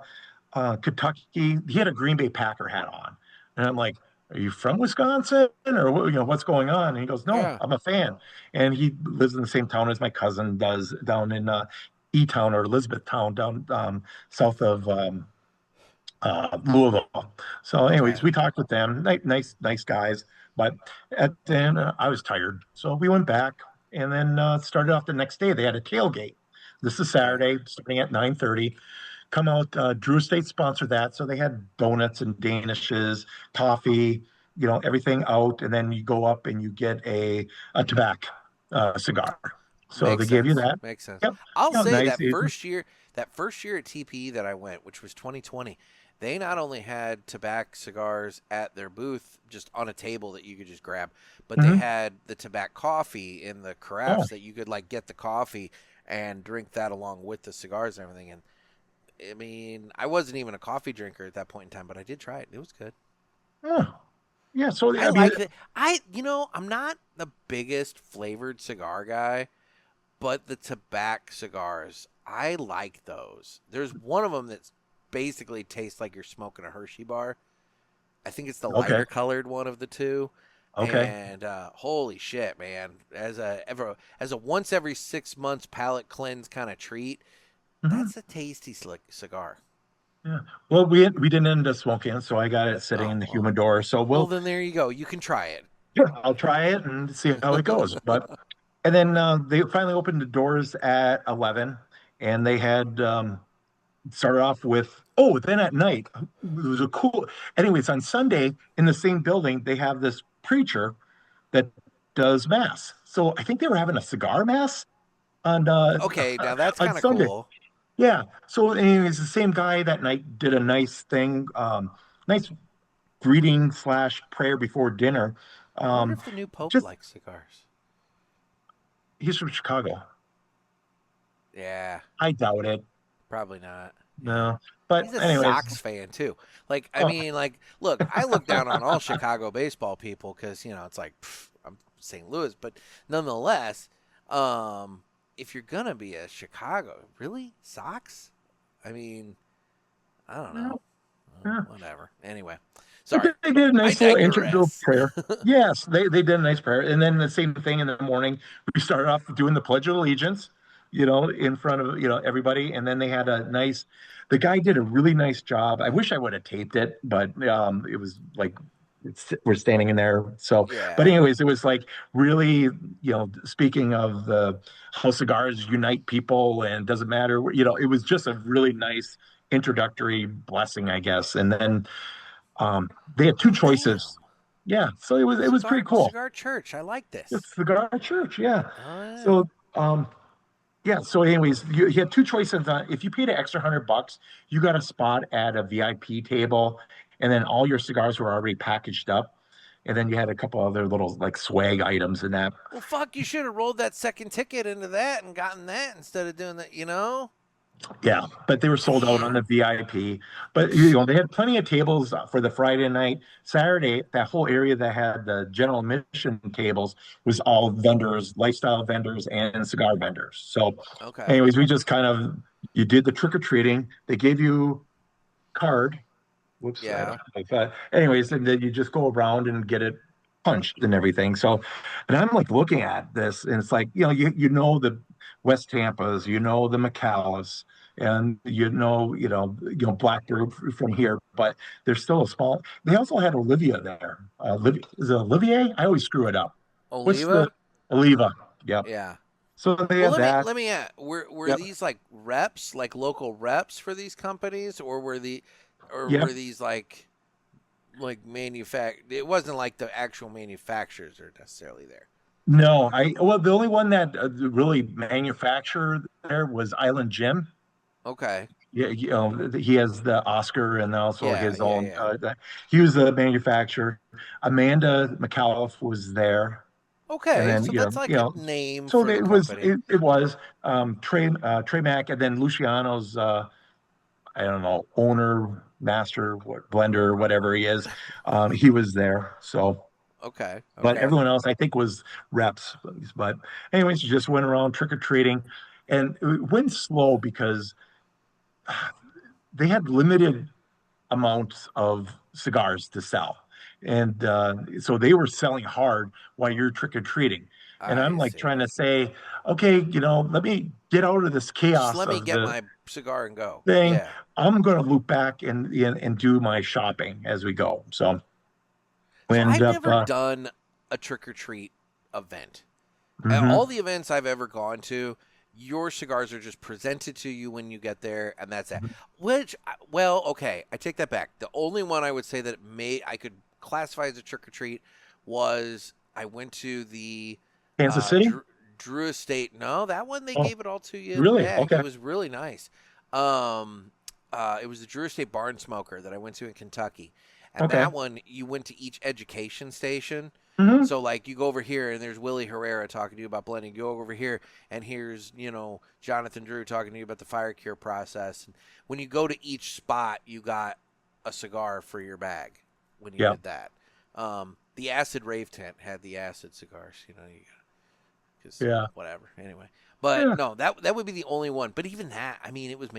Kentucky. He had a Green Bay Packer hat on, and I'm like, "Are you from Wisconsin, or what's going on?" And he goes, "No, Yeah. I'm a fan." And he lives in the same town as my cousin does, down in E-Town or Elizabethtown, down south of Louisville. So, Okay. anyways, we talked with them. Nice guys. But at then I was tired, so we went back, and then started off the next day. They had a tailgate. This is Okay. Saturday, starting at 9:30. Come out. Drew Estate sponsored that, so they had donuts and danishes, coffee, everything out, and then you go up and you get a tobacco cigar. So they Makes gave you sense. that. Makes sense. Yep. I'll say Nice. that first year at TPE that I went, which was 2020, they not only had tobacco cigars at their booth just on a table that you could just grab, but they Mhm. had the tobacco coffee in the Oh, carafes that you could like get the coffee and drink that along with the cigars and everything. And I mean, I wasn't even a coffee drinker at that point in time, but I did try it. It was good. oh. Yeah. So I I mean, liked it. I'm not the biggest flavored cigar guy, but the tobacco cigars, I like those. There's one of them that basically tastes like you're smoking a Hershey bar. I think it's the okay. lighter colored one of the two. Okay. And holy shit, man! As a once every 6 months palate cleanse kind of treat, Mhm. that's a tasty cigar. Yeah. Well, we didn't end up smoking, so I got it sitting Oh in the well, humidor. So well then there you go. You can try it. yeah, I'll try it and see how it goes. But and then they finally opened the doors at 11, and they had started off with then at night it was a cool. Anyways, on Sunday in the same building they have this preacher that does mass. So I think they were having a cigar mass on Okay, now that's on kind of Sunday. cool. Yeah. So anyways, the same guy that night did a nice thing, nice greeting slash prayer before dinner. I wonder Um, if the new pope just likes cigars. he's from Chicago. Yeah, I doubt it. probably not. Yeah. No. But He's a anyways, Sox fan too. Like, I oh, mean, like, look, I look down on all Chicago baseball people because it's like I'm St. Louis, but nonetheless, if you're gonna be a Chicago, really Sox? I mean, I don't yeah, know. yeah. Whatever. Anyway, But sorry, they did a I nice little intro digress. prayer. Yes, they did a nice prayer. And then the same thing in the morning. We started off doing the Pledge of Allegiance, in front of, everybody. And then they had the guy did a really nice job. I wish I would have taped it, but it was like, we're standing in there. So, but Yeah. anyways, it was like really, speaking of how cigars unite people and doesn't matter, it was just a really nice introductory blessing, I guess. And then they had two Oh damn. choices. Yeah, so it was pretty cool. Cigar Church. I like It's this. Cigar Church, yeah. Oh yeah. So yeah, so anyways, you had two choices. If you paid an extra $100, you got a spot at a VIP table, and then all your cigars were already packaged up, and then you had a couple other little like swag items in that. Well, fuck, you should have rolled that second ticket into that and gotten that instead of doing that. Yeah, but they were sold out on Damn. the VIP. But they had plenty of tables for the Friday night. Saturday, that whole area that had the general admission tables was all vendors, lifestyle vendors, and cigar vendors. So, Okay. anyways, we just kind of you did the trick or treating. They gave you card. Whoops, I don't Yeah. know. But anyways, and then you just go around and get it punched and everything. So, and I'm like looking at this, and it's like you know the West Tampa's, the McAllis, and Blackbird from here, but there's still a small. They also had Olivia there. Is it Olivier? I always screw it up. What's the Oliva? Oliva? Yep. Yeah. So they Well, had let me that. let me ask, were Yep. these like reps, like local reps for these companies, or Yep. were these like it wasn't like the actual manufacturers are necessarily there. No, the only one that really manufactured there was Island Jim. Okay. Yeah, he has the Oscar and also Yeah, his yeah, own. yeah. He was the manufacturer. Amanda McAuliffe was there, and Okay, then so that's like a name so for the it was company. it was Trey Mack, and then Luciano's I don't know, owner, master, blender, whatever he is. He was there. So, Okay, but okay. everyone else I think was reps. But anyways, you just went around trick or treating, and it went slow because they had limited amounts of cigars to sell. And so they were selling hard while you're trick or treating. And I'm I like see. trying to say, okay, let me get out of this Just chaos let me of get the my cigar and go. thing. Yeah. I'm going to loop back and do my shopping as we go. So we So end I've up, never done a trick or treat event. All mhm. the events I've ever gone to, your cigars are just presented to you when you get there, and that's it. Which, well, okay, I take that back. The only one I would say that I could classify as a trick or treat was I went to the Kansas City. Drew Estate. No, that one they Oh, gave it all to you in the really? bag. Okay. It was really nice. It was the Drew Estate Barn Smoker that I went to in Kentucky, and Okay. that one you went to each education station. Hmm. So like you go over here and there's Willie Herrera talking to you about blending. You go over here and here's Jonathan Drew talking to you about the fire cure process. And when you go to each spot, you got a cigar for your bag when you Yeah. did that. The Acid Rave Tent had the acid cigars. Because Yeah. whatever. Anyway, but Yeah. no, that would be the only one. But even that, I mean, it was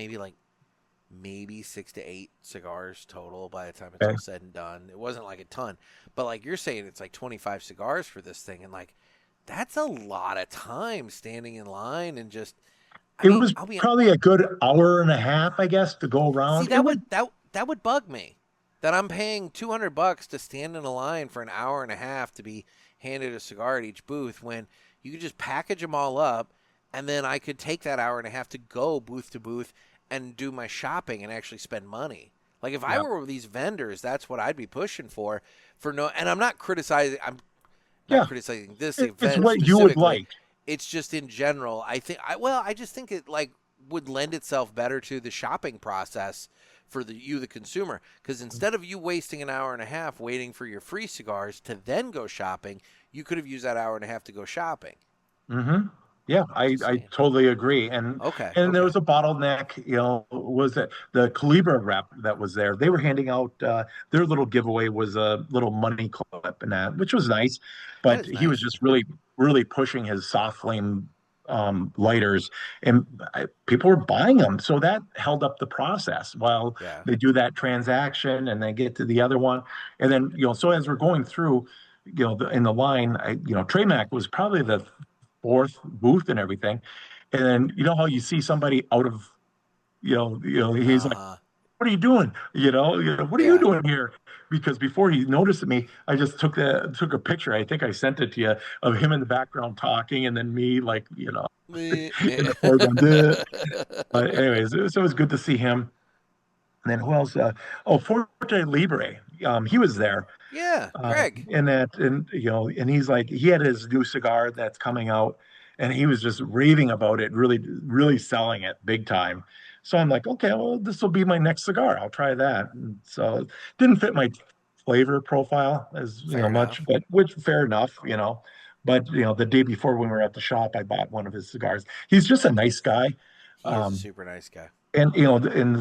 maybe 6 to 8 cigars total by the time it's Okay. all said and done. It wasn't like a ton, but like you're saying, it's like 25 cigars for this thing, and like that's a lot of time standing in line and just. I It mean, was I'll be probably a good hour and a half, I guess, to go see around. It that would, would bug me that I'm paying $200 to stand in a line for an hour and a half to be handed a cigar at each booth when you could just package them all up, and then I could take that hour and a half to go booth to booth and do my shopping and actually spend money. Like if I yeah. were these vendors, that's what I'd be pushing for no. And I'm not criticizing. I'm not Yeah. criticizing this It's event what you would specifically. like. It's just in general. I just think it like would lend itself better to the shopping process for the consumer. Because instead of you wasting an hour and a half waiting for your free cigars to then go shopping, you could have used that hour and a half to go shopping. Hmm. Yeah, Just I saying. totally agree. And Okay. and there Okay. was a bottleneck, was it the Calibra rep that was there? They were handing out their little giveaway was a little money clip and that, which was nice, That but is he was nice. just really, really pushing his soft flame lighters, and people were buying them. So that held up the process while Yeah. they do that transaction and then get to the other one. And then, so as we're going through, in the line, Trey Mac was probably the fourth booth and everything. And then how you see somebody out of, he's Uh like, huh. "What are you doing? What are you Yeah. doing here?" Because before he noticed me, I just took a picture. I think I sent it to you of him in the background talking, and then me like, in the foreground. "Duh." But anyways, so it was good to see him. And then who else? Forte Libre. He was there. Yeah, Greg. And he's like, he had his new cigar that's coming out, and he was just raving about it, really, really selling it big time. So I'm like, okay, well, this will be my next cigar. I'll try that. And so it didn't fit my flavor profile as Fair much, enough. but which fair enough. But the day before when we were at the shop, I bought one of his cigars. He's just a nice guy. He is a Um, super nice guy. and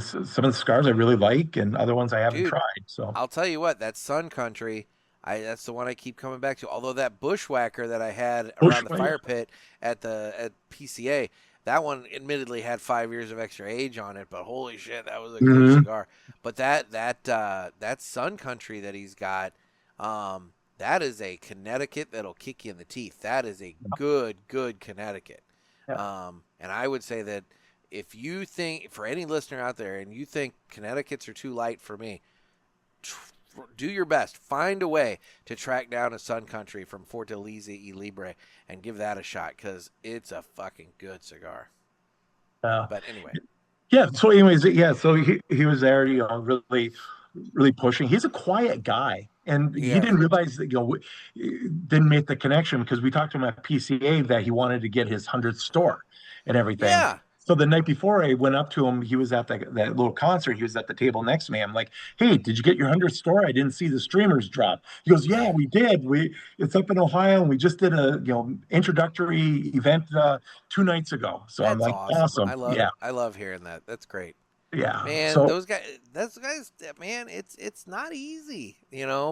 some of the cigars I really like, and other ones I haven't Dude, tried. So I'll tell you what, that Sun Country, that's the one I keep coming back to. Although that Bushwhacker that I had around the yeah. fire pit at PCA, that one admittedly had 5 years of extra age on it, but holy shit, that was a good Mhm. cigar. But that Sun Country that he's got, that is a Connecticut that'll kick you in the teeth. That is a good Connecticut. Yeah. And I would say that if you think, for any listener out there, and you think Connecticut's are too light for me, do your best. Find a way to track down a Sun Country from Fortaleza y Libre and give that a shot because it's a fucking good cigar. But anyway. Yeah. So, anyways, yeah. So he was there, really, really pushing. He's a quiet guy, and he Yeah. didn't realize that didn't make the connection because we talked to him at PCA that he wanted to get his 100th store and everything. Yeah. So the night before I went up to him, he was at that little concert. He was at the table next to me. I'm like, "Hey, did you get your 100th store? I didn't see the streamers drop." He goes, "Yeah, we did. It's up in Ohio, and we just did a introductory event 2 nights ago." So I'm That's like, awesome. "Awesome, yeah, I love hearing that. That's great. yeah." Man, So those guys, man, it's not easy.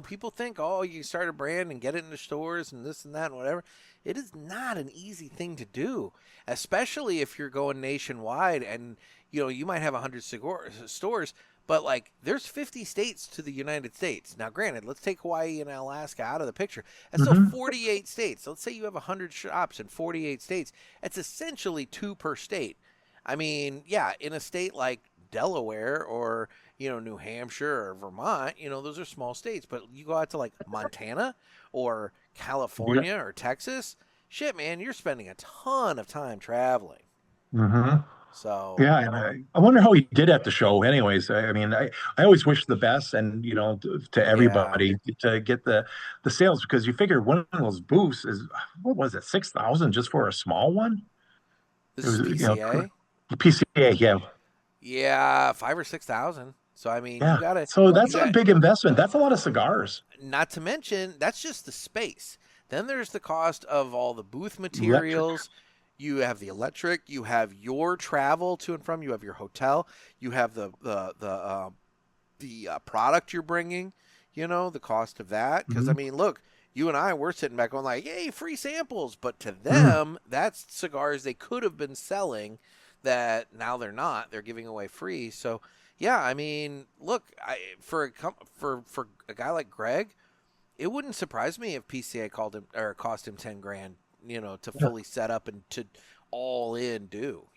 People think, oh, you start a brand and get it in the stores and this and that and whatever. It is not an easy thing to do, especially if you're going nationwide and you might have 100 stores, but like there's 50 states to the United States. Now, granted, let's take Hawaii and Alaska out of the picture. That's still 48 states. Let's say you have 100 shops in 48 states. That's essentially 2 per state. I mean, yeah, in a state like Delaware or, New Hampshire or Vermont, those are small states. But you go out to like Montana or California or Texas, shit, man, you're spending a ton of time traveling. So yeah, and I wonder how he did at the show. Anyways, I mean, I always wish the best, and to everybody to get the sales, because you figure one of those booths is, what was it, 6,000 just for a small one? This is PCA. PCA, yeah. Yeah, 5,000 or 6,000. So I mean, yeah. you got to. So that's a big investment. That's a lot of cigars. Not to mention, that's just the space. Then there's the cost of all the booth materials. You have the electric. You have your travel to and from. You have your hotel. You have the product you're bringing. The cost of that. Because I mean, look, you and I, we're sitting back going like, "Yay, free samples!" But to them, that's cigars they could have been selling that now they're not. They're giving away free. So yeah, I mean, look, for a guy like Greg, it wouldn't surprise me if PCA called him or cost him $10,000. To fully set up and to all in do,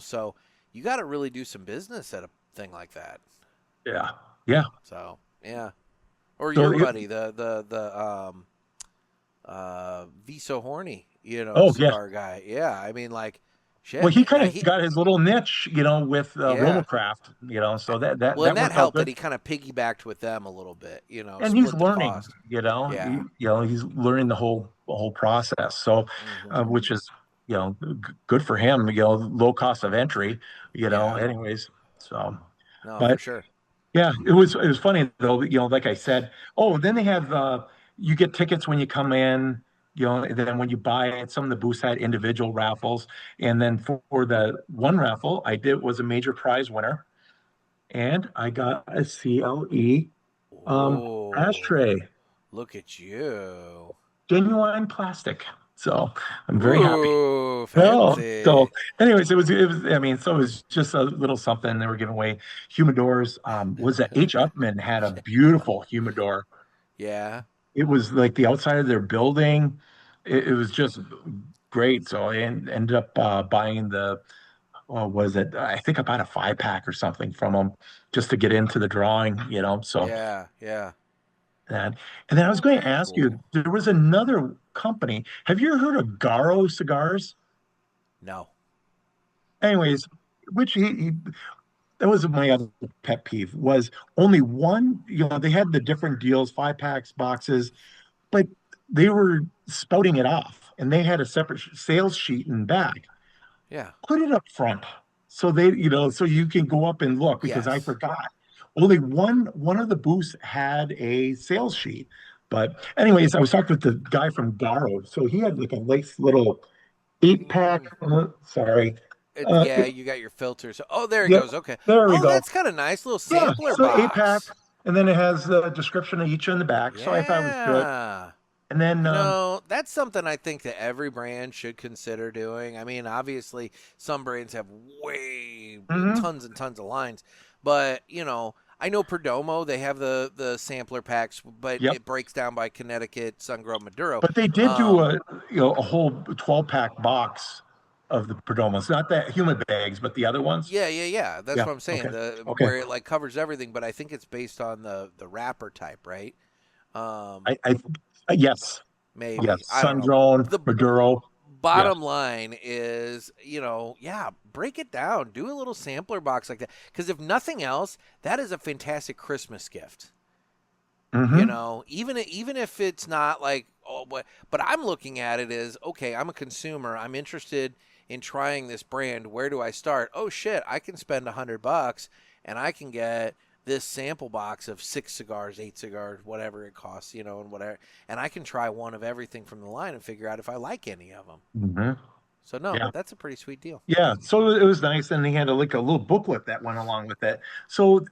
so you got to really do some business at a thing like that. Yeah. Yeah. So, yeah. Or your buddy, the Viso Horny, cigar guy. Yeah. I mean, like, shit. Well, he kind of got his little niche, with Romocraft, so that well, and that helped that he kind of piggybacked with them a little bit, and he's learning, he's learning the whole process. So, which is, good for him, low cost of entry, anyways. So, no, for sure. Yeah, it was funny though, like I said, then they have, you get tickets when you come in. And then when you buy it, some of the booths had individual raffles. And then for the one raffle I did was a major prize winner. And I got a CLE ashtray. Look at you. Genuine plastic. So I'm very happy. Fancy. So anyways, it was, I mean, so it was just a little something. They were giving away humidors. Was that H. Upman had a beautiful humidor. Yeah. It was like the outside of their building. It was just great. So I ended up buying was it? I think I bought a 5-pack or something from them just to get into the drawing, So yeah. And then I was going to ask you, there was another company. Have you heard of Garo Cigars? No. Anyways, which that was my other pet peeve, was only one, they had the different deals, 5-packs, boxes, but they were spouting it off, and they had a separate sales sheet in back. Yeah. Put it up front. So they, so you can go up and look, because I forgot. Only one of the booths had a sales sheet. But anyways, I was talking with the guy from Garo. So he had like a nice little 8-pack. Sorry. You got your filters. Oh, there it goes. Okay. There we go. That's kind of nice. Little sampler so box. 8-pack, and then it has the description of each in the back. So I thought it was good. And then that's something I think that every brand should consider doing. I mean, obviously, some brands have tons and tons of lines, but I know Perdomo, they have the sampler packs, but it breaks down by Connecticut, Sun-Grown, Maduro. But they did do a whole 12-pack box of the Perdomos, not the humid bags, but the other ones. Yeah. That's what I'm saying. Where it like covers everything, but I think it's based on the wrapper type, right? Yes. Maybe. Yes. Sun-Grown, Maduro. Bottom line is, break it down. Do a little sampler box like that. Because if nothing else, that is a fantastic Christmas gift. Even if it's not like, but I'm looking at it as, okay, I'm a consumer. I'm interested in trying this brand. Where do I start? Oh shit, I can spend $100 and I can get this sample box of 6 cigars, 8 cigars, whatever it costs, and whatever. And I can try one of everything from the line and figure out if I like any of them. So that's a pretty sweet deal. Yeah. So it was nice. And they had a little booklet that went along with it. So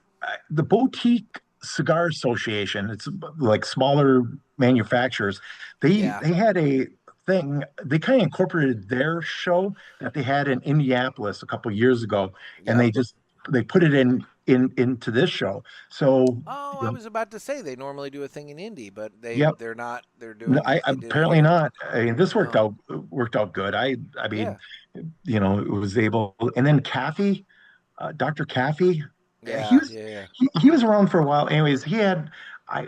the Boutique Cigar Association, it's like smaller manufacturers. They had a thing. They kind of incorporated their show that they had in Indianapolis a couple years ago, and Yep. they put it into this show. So, Oh, I was about to say they normally do a thing in Indy, but yep. they're not. They're No, doing. They did it apparently here. not. I mean, this Oh, worked out good. I mean, yeah, it was able. And then Caffey, Dr. Caffey, yeah, yeah, yeah. he was around for a while. Anyways, I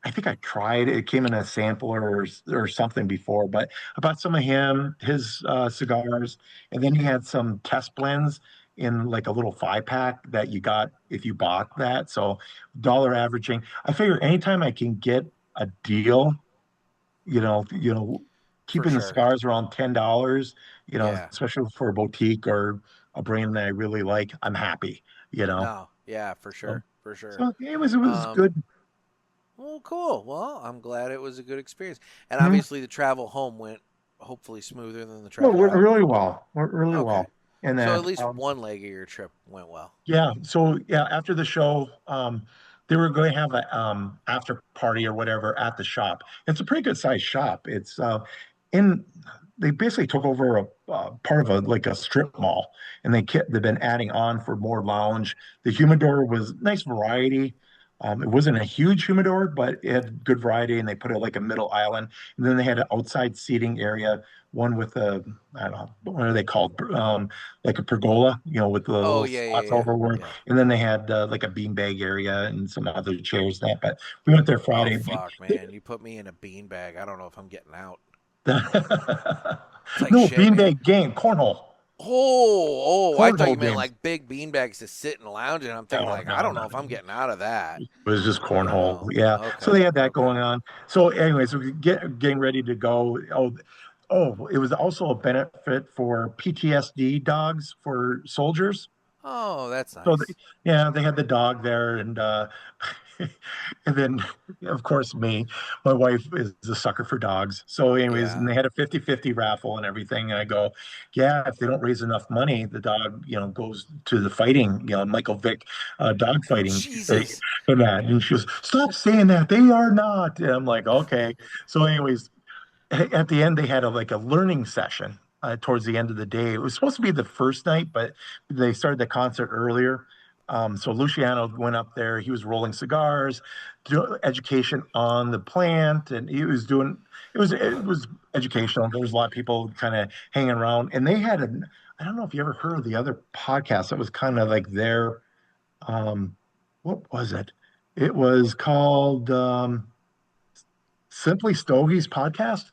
I think I tried. It came in a sampler or something before, but I bought some of his cigars, and then he had some test blends in like a little 5 pack that you got if you bought that. So dollar averaging. I figure anytime I can get a deal, For keeping the sure. cigars around $10, Yeah. especially for a boutique or a brand that I really like, I'm happy, you know. No. Yeah. For So, sure. For sure. so it was Um. good. Well, cool. Well, I'm glad it was a good experience, and Mhm. obviously the travel home went hopefully smoother than the Well, travel out. really well. Really Okay. well. And So at that, least one leg of your trip went well. yeah. So yeah, after the show, they were going to have a after party or whatever at the shop. It's a pretty good sized shop. It's in they basically took over a part of a strip mall, and they've been adding on for more lounge. The humidor was nice variety. It wasn't a huge humidor, but it had good variety, and they put it like a middle island. And then they had an outside seating area, one with a, I don't know, what are they called? Like a pergola, with the Oh little yeah, yeah, slots yeah, over. yeah. And then they had like a beanbag area and some other chairs. But we went there Oh Friday. fuck, man! You put me in a beanbag. I don't know if I'm getting out. It's like No, shit, man. beanbag game, cornhole. Oh, I thought you Cornhole meant games. like big beanbags to sit and lounge in. I'm thinking No, like, I no, don't no. know if I'm getting out of that. It was just cornhole. Yeah. So Okay, they had that okay. going on. So anyways, we getting ready to go. Oh, it was also a benefit for PTSD dogs for soldiers. Oh, that's So nice. yeah, they had the dog there, and and then of course my wife is a sucker for dogs. So anyways, and Yeah. they had a 50-50 raffle and everything. And I go, yeah, if they don't raise enough money, the dog, goes to the fighting, Michael Vick, dog fighting, Jesus. and that. And she goes, stop saying that. They are not. And I'm like, okay. So anyways, at the end they had a learning session towards the end of the day. It was supposed to be the first night, but they started the concert earlier. So Luciano went up there. He was rolling cigars, education on the plant, and he was doing. It was educational. There was a lot of people kind of hanging around, and they had a. I don't know if you ever heard of the other podcast that was kind of like their. What was it? It was called Simply Stogie's podcast.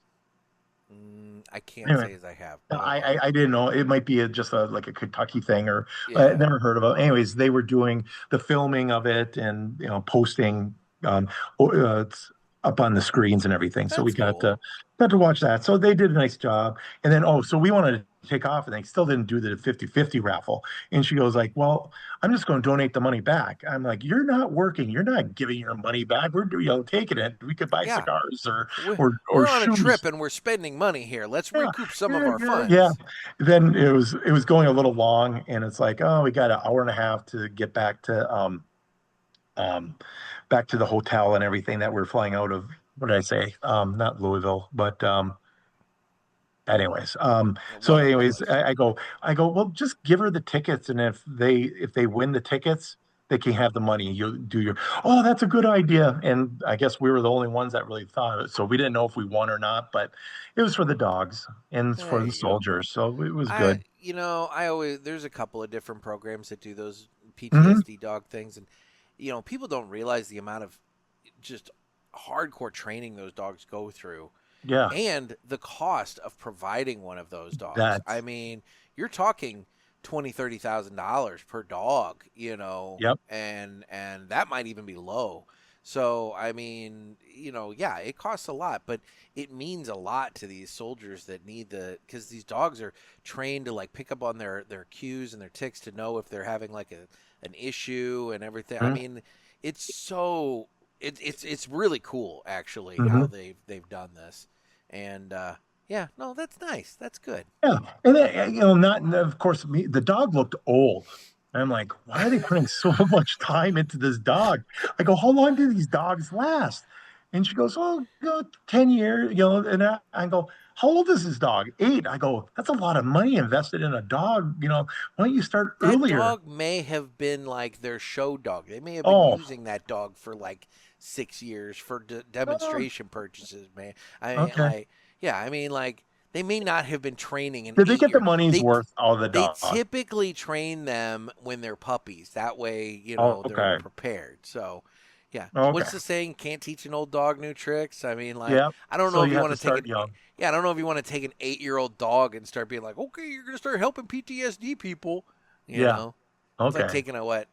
I can't Anyway, say as I have, but okay. I didn't know. It might be just like a Kentucky thing, or I Yeah, never heard of it. Anyways, they were doing the filming of it and posting it's up on the screens and everything. So we that's cool. got to watch that. So they did a nice job. And then so we wanted to take off, and they still didn't do the 50-50 raffle. And she goes like, "Well, I'm just going to donate the money back." I'm like, "You're not working. You're not giving your money back. We're taking it. We could buy Yeah, cigars or we're, or we're on a shoes." trip and we're spending money here. Let's Yeah, recoup some of yeah, our yeah. funds. Then it was going a little long, and it's like, oh, we got an hour and a half to get um back to the hotel and everything that we're flying out of. What did I say? Not Louisville, but anyways. So Whatever it anyways, was. I go, well, just give her the tickets, and if they win the tickets, they can have the money. You do your, oh, that's a good idea. And I guess we were the only ones that really thought of it. So we didn't know if we won or not, but it was for the dogs and it's There for the you go. soldiers. So it was good. I always there's a couple of different programs that do those Hmm. PTSD dog things, and people don't realize the amount of just hardcore training those dogs go through, Yeah. and the cost of providing one of those dogs. I That's, mean, you're talking $20,000-$30,000 per dog, yep. and that might even be low. So I mean, yeah, it costs a lot, but it means a lot to these soldiers that need because these dogs are trained to like pick up on their cues and their ticks to know if they're having like an issue and everything. I Hmm. mean, it's so it's really cool actually how Hmm. they've done this, and yeah, no, that's nice, that's good. Yeah. And then, not, and of course, the dog looked old. And I'm like, why are they putting so much time into this dog? I go, how long do these dogs last? And she goes, oh, 10 years, and I go, how old is this dog? 8. I go, that's a lot of money invested in a dog. Why don't you start That earlier? dog may have been like their show dog. They may have been Oh, using that dog for like 6 years for oh, demonstration purchases, man. I mean, okay. like they may not have been training an Did they get the 8 year. money's They worth out of the they dog? typically train them when they're puppies. That way, Oh, they're okay. prepared. So, yeah. Okay. What's the saying? Can't teach an old dog new tricks. I mean, like, Yeah. I don't know So if you you have want to to take start an young. yeah, I don't know if you want to take an 8-year-old dog and start being like, okay, you're gonna start helping PTSD people. You Yeah. know, it's like Okay. taking a what?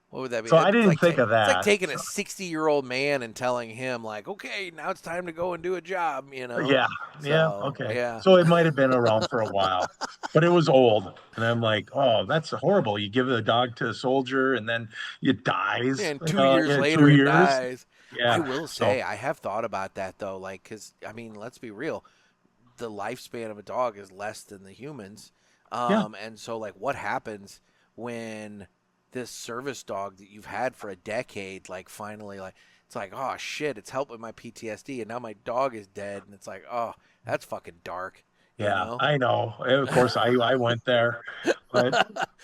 What would that be? So I It's didn't like think of it's like that. taking a So, 60-year-old man and telling him like, okay, now it's time to go and do a job. yeah. Yeah. So Okay. yeah, So it might have been around for a while, but it was old. And I'm like, oh, that's horrible. You give the dog to a soldier and then it dies, and 2 years in later two it years. dies. I Yeah. will So, say I have thought about that though, like, because I mean, let's be real, the lifespan of a dog is less than the humans, yeah. and so like, what happens when this service dog that you've had for a decade, like, finally, like, it's like, oh shit, it's helping my PTSD, and now my dog is dead, and it's like, oh, that's fucking dark, you Yeah. know. I know. Of course, I went there, but,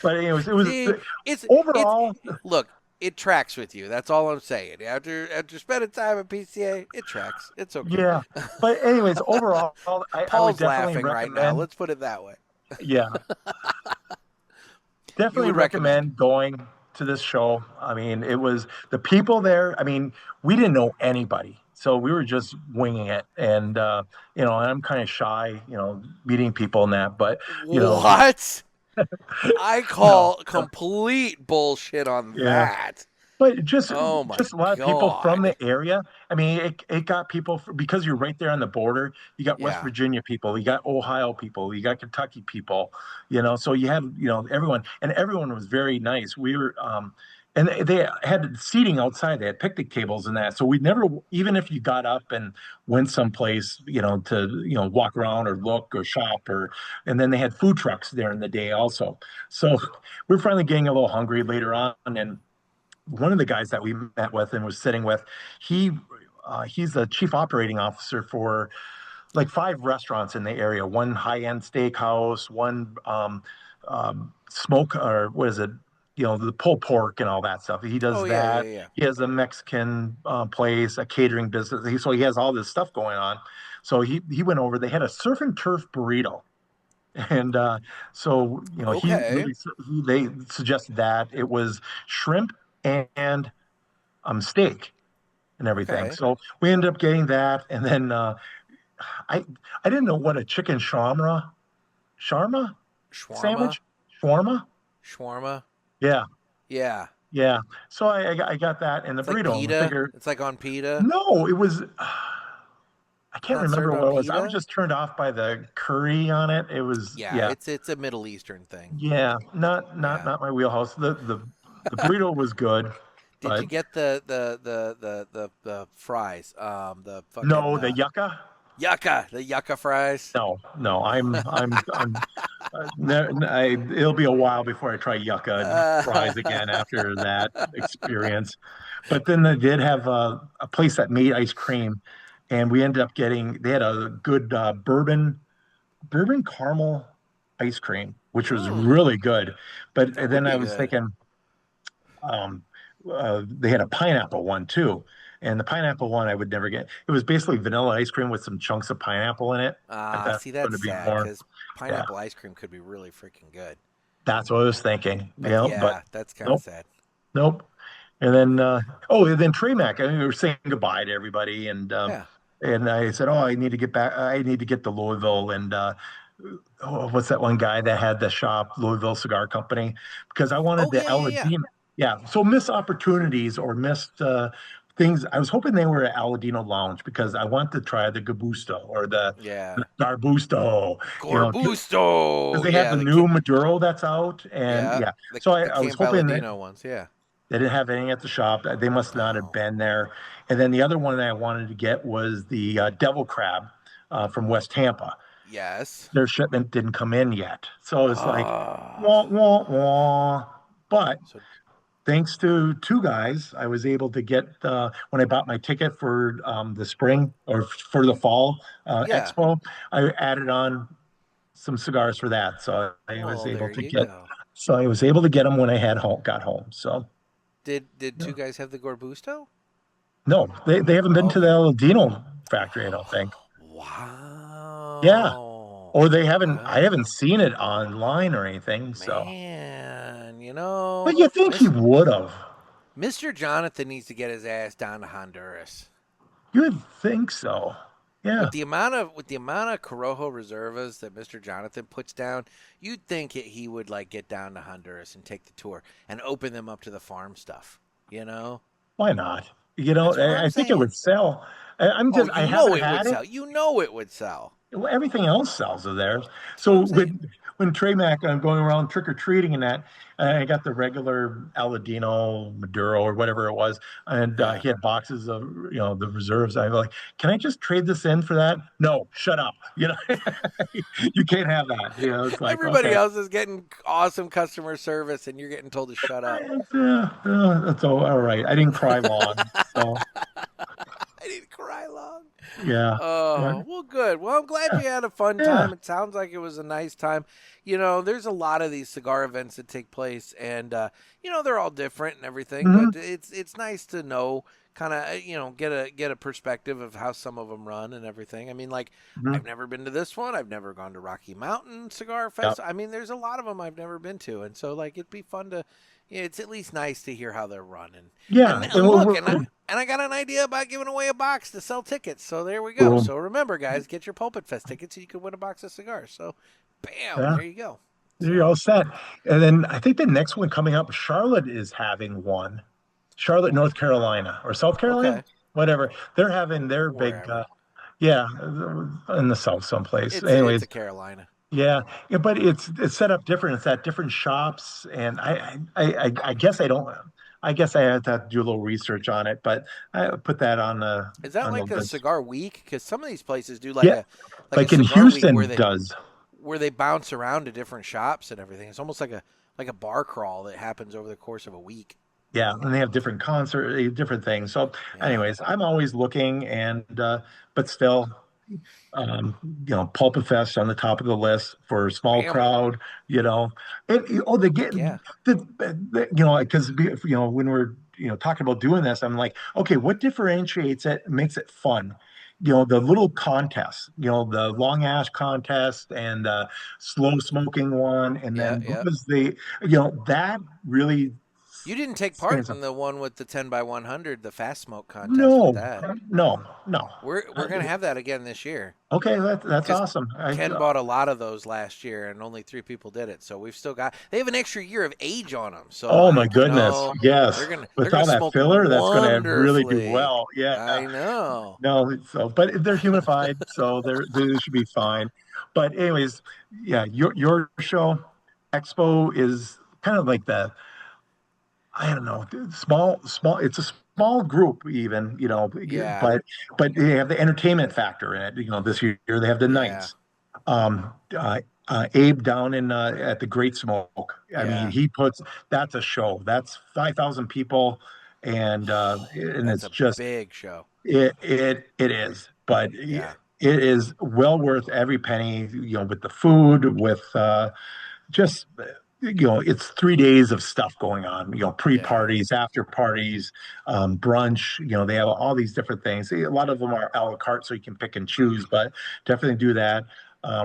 anyways, it was See, it's overall, look, it tracks with you. That's all I'm saying. After spending time at PCA, it tracks. It's okay. yeah. But, anyways, overall, I would Paul's definitely laughing right now. recommend, Let's put it that way. yeah. You Definitely would recommend. recommend going to this show. I mean, it was the people there. I mean, we didn't know anybody, so we were just winging it. And and I'm kind of shy, meeting people and that. But you know, What? I no, call complete bullshit on yeah. that. But just Oh my a lot of people from god. the area. I mean, it got people because you're right there on the border. You got West Yeah. Virginia people, you got Ohio people, you got Kentucky people. So you had everyone, and everyone was very nice. We were and they had seating outside. They had picnic tables and that. So we never, even if you got up and went someplace, to walk around or look or shop and then they had food trucks there in the day also. So we were finally getting a little hungry later on, and one of the guys that we met with and was sitting with, he he's the chief operating officer for like 5 restaurants in the area. One high-end steakhouse, one smoke or what is it? The pulled pork and all that stuff. He Oh does yeah, yeah, that. yeah. He has a Mexican place, a catering business. So he has all this stuff going on. So he went over. They had a surf and turf burrito. And so he Okay. really they suggested that it was shrimp and steak and everything. Okay. So we ended up getting that, and then I didn't know what a chicken shawarma Shawarma. sandwich shawarma. Shawarma. Yeah, Yeah. yeah. So I got that and the It's like burrito, and I pita. figure It's like on pita. no, it was. I It's can't not remember served on what it was. I was pita. just turned off by the curry on it. It was Yeah, yeah, it's a Middle Eastern thing. yeah. Not Yeah. not my wheelhouse. The burrito was good, Did but you get the fries? The fucking no, the yucca. the yucca fries. No, no, I'm it'll be a while before I try yucca fries again after that experience. But then they did have a place that made ice cream, and we ended up getting. They had a good bourbon caramel ice cream, which was Mm, really good. But that would then I be was good. thinking, um, they had a pineapple one too. And the pineapple one I would never get. It was basically vanilla ice cream with some chunks of pineapple in it. I thought it See, was going that's to be sad more. because Yeah, pineapple ice cream could be really freaking good. that's what I was thinking. But But yeah, that's kind of nope, sad. nope. And then and then Trey Mac. I mean, we were saying goodbye to everybody, Yeah. and I said, oh, I need to get back. I need to get to Louisville, and what's that one guy that had the shop, Louisville Cigar Company, because I wanted Oh the yeah, yeah, yeah. Aladino. Yeah, so missed opportunities or missed things. I was hoping they were at Aladino Lounge because I want to try the Gabusto or Yeah. the Garbusto, because Corbusto. they have Yeah, the the new Maduro that's out, and yeah yeah. the So the I was Camp hoping that Aladino ones. Yeah. they didn't have any at the shop. They must not have No. been there. And then the other one that I wanted to get was the Devil Crab from West Tampa. Yes. Their shipment didn't come in yet. So it's like, Ah. wah, wah, wah. But So thanks to two guys, I was able to get when I bought my ticket for the spring or for the fall Yeah. expo, I added on some cigars for that. So I was Well, able there to you get go. them when I got home. So Did yeah. two guys have the Gorbusto? No, they haven't been to the Okay. Aladino factory, I don't think. Yeah. Wow. Or they haven't I haven't Wow. seen it online or anything. So Man, but you think he would have. Mr. Jonathan needs to get his ass down to Honduras. You would think so. Yeah. With the amount of Corojo Reservas that Mr. Jonathan puts down, you'd think he would like get down to Honduras and take the tour and open them up to the farm stuff. You know, Why not? You know, that's what I'm I think it saying. would sell. Oh, I you know haven't it would had it. sell. You know it would sell. Well, everything else sells of theirs. That's what So I'm saying. when Trey Mac, I'm going around trick or treating and that, I got the regular Aladino Maduro or whatever it was, and Yeah. he had boxes of the reserves. I'm like, can I just trade this in for that? No, shut up. You can't have that. It's like Everybody okay, else is getting awesome customer service, and you're getting told to shut up. that's all right. I didn't cry long, so I didn't cry long. yeah, but, Oh, well, good. Well, I'm glad you had a fun yeah. time. It sounds like it was a nice time. There's a lot of these cigar events that take place, and they're all different and everything. Mhm, But it's nice to know, kind of, get a perspective of how some of them run and everything. I mean, like mhm, I've never been to this one. I've never gone to Rocky Mountain Cigar yeah. Fest. I mean, there's a lot of them I've never been to, and so like it'd be fun to. It's at least nice to hear how they're running. Yeah, And look, and I got an idea about giving away a box to sell tickets. So there we go. boom. So remember, guys, get your PulpitFest tickets so you can win a box of cigars. So, bam, Yeah, there you go. you're So all set. And then I think the next one coming up, Charlotte is having one. Charlotte, North Carolina, or South Carolina, okay, whatever. They're having their big, wherever yeah, in the South someplace. it's Anyways, a Carolina. yeah, but it's set up different. It's at different shops, and I guess I don't. I guess I have to do a little research on it, but I put that Is that on the like a list. cigar week? Because some of these places do Yeah, like a like in cigar week Houston does. where they bounce around to different shops and everything. It's almost like a bar crawl that happens over the course of a week. Yeah, and they have different different things. So, Yeah. anyways, I'm always looking, and but still, Pulpit Fest on the top of the list for a small Bam. crowd. They get Heck yeah. because when we're talking about doing this, I'm like, okay, what differentiates it, makes it fun? The little contests, the long ash contest and slow smoking one, and Yeah. then what Yeah. was that really You didn't take part stands in the one with the 10 by 100, the fast smoke contest with no, that. no. We're gonna have that again this year Okay, that's because awesome. Ken bought a lot of those last year and only 3 people did it. So we've still got. They have an extra year of age on them. So oh my goodness, yes. they're With gonna all that smoke filler, that's going to really do wonderfully. well. Yeah, I know. no, so but they're humidified, so they should be fine. But anyways, yeah, your show expo is kind of like the I don't know, small. It's a small group, even Yeah. but they have the entertainment factor in it. This year they have the Yeah. nights. Um, Abe down in at the Great Smoke. I mean, Yeah. that's a show. That's 5,000 people, and That's it's a just big show. it is, but Yeah. it is well worth every penny. With the food, with just it's 3 days of stuff going on, Yeah. pre-parties, after parties, brunch, they have all these different things. A lot of them are a la carte, so you can pick and choose, but definitely do that.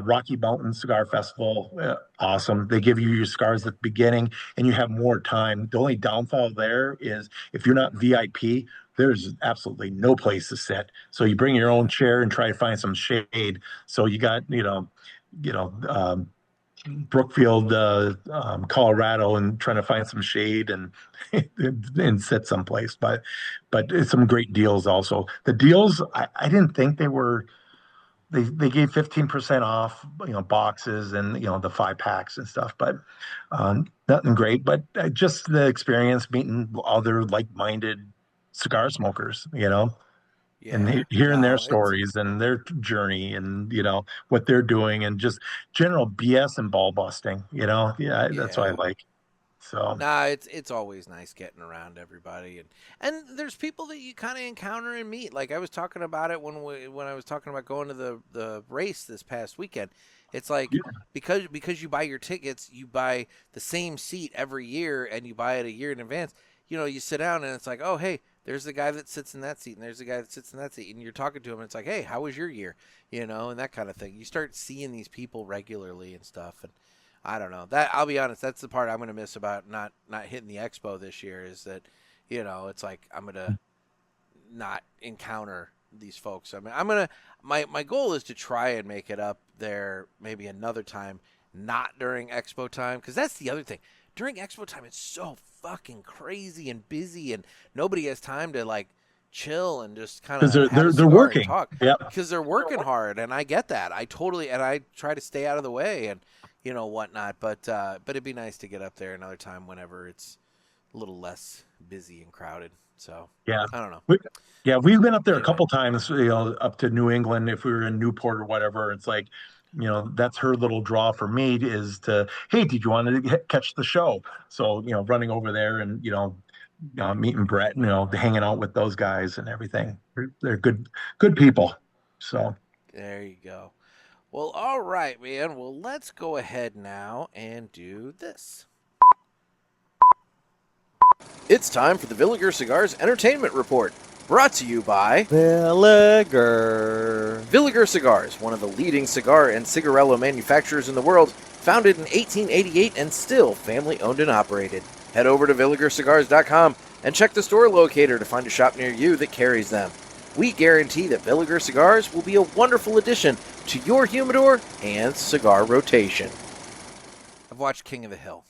Rocky Mountain Cigar Festival, awesome. They give you your cigars at the beginning and you have more time. The only downfall there is if you're not VIP, there's absolutely no place to sit, so you bring your own Yeah. chair and try to find some shade. So you got you know Brookfield, Colorado, and trying to find some shade and and sit someplace. But it's some great deals also. The deals I didn't think they were. They gave 15% off, boxes and the 5 packs and stuff. But nothing great. But just the experience meeting other like-minded cigar smokers, and Yeah. hearing their No, it's stories and their journey and what they're doing and just general BS and ball busting. Yeah, that's what I yeah. like. So nah, it's always nice getting around everybody, and there's people that you kind of encounter and meet. Like I was talking about it when I was talking about going to the race this past weekend. It's like because you buy your tickets, you buy the same seat every year, and you buy it a year in advance. You know, you sit down and it's like, oh hey, there's the guy that sits in that seat, and there's the guy that sits in that seat, and you're talking to him, and it's like, hey, how was your year? You know, and that kind of thing. You start seeing these people regularly and stuff, and I don't know. That I'll be honest, that's the part I'm going to miss about not hitting the expo this year is that, you know, it's like I'm going to not encounter these folks. I mean, I'm going to my goal is to try and make it up there maybe another time, not during expo time, cuz that's the other thing. During expo time it's so fucking crazy and busy and nobody has time to like chill and just kind of have a they're cigar working. and talk. Yeah. Because they're working hard, and I get that. I try to stay out of the way and you know, whatnot. But it'd be nice to get up there another time whenever it's a little less busy and crowded. So Yeah. I don't know. We've been up there a Anyway, couple times, you know, up to New England if we were in Newport or whatever. It's like, you know, that's her little draw for me is to, hey, did you want to catch the show? So, you know, running over there and, meeting Brett, you know, hanging out with those guys and everything. They're good people. So there you go. Well, all right, man. Well, let's go ahead now and do this. It's time for the Villiger Cigars Entertainment Report, brought to you by Villiger. Villiger Cigars, one of the leading cigar and cigarello manufacturers in the world, founded in 1888 and still family-owned and operated. Head over to VilligerCigars.com and check the store locator to find a shop near you that carries them. We guarantee that Villiger Cigars will be a wonderful addition to your humidor and cigar rotation. I've watched King of the Hill.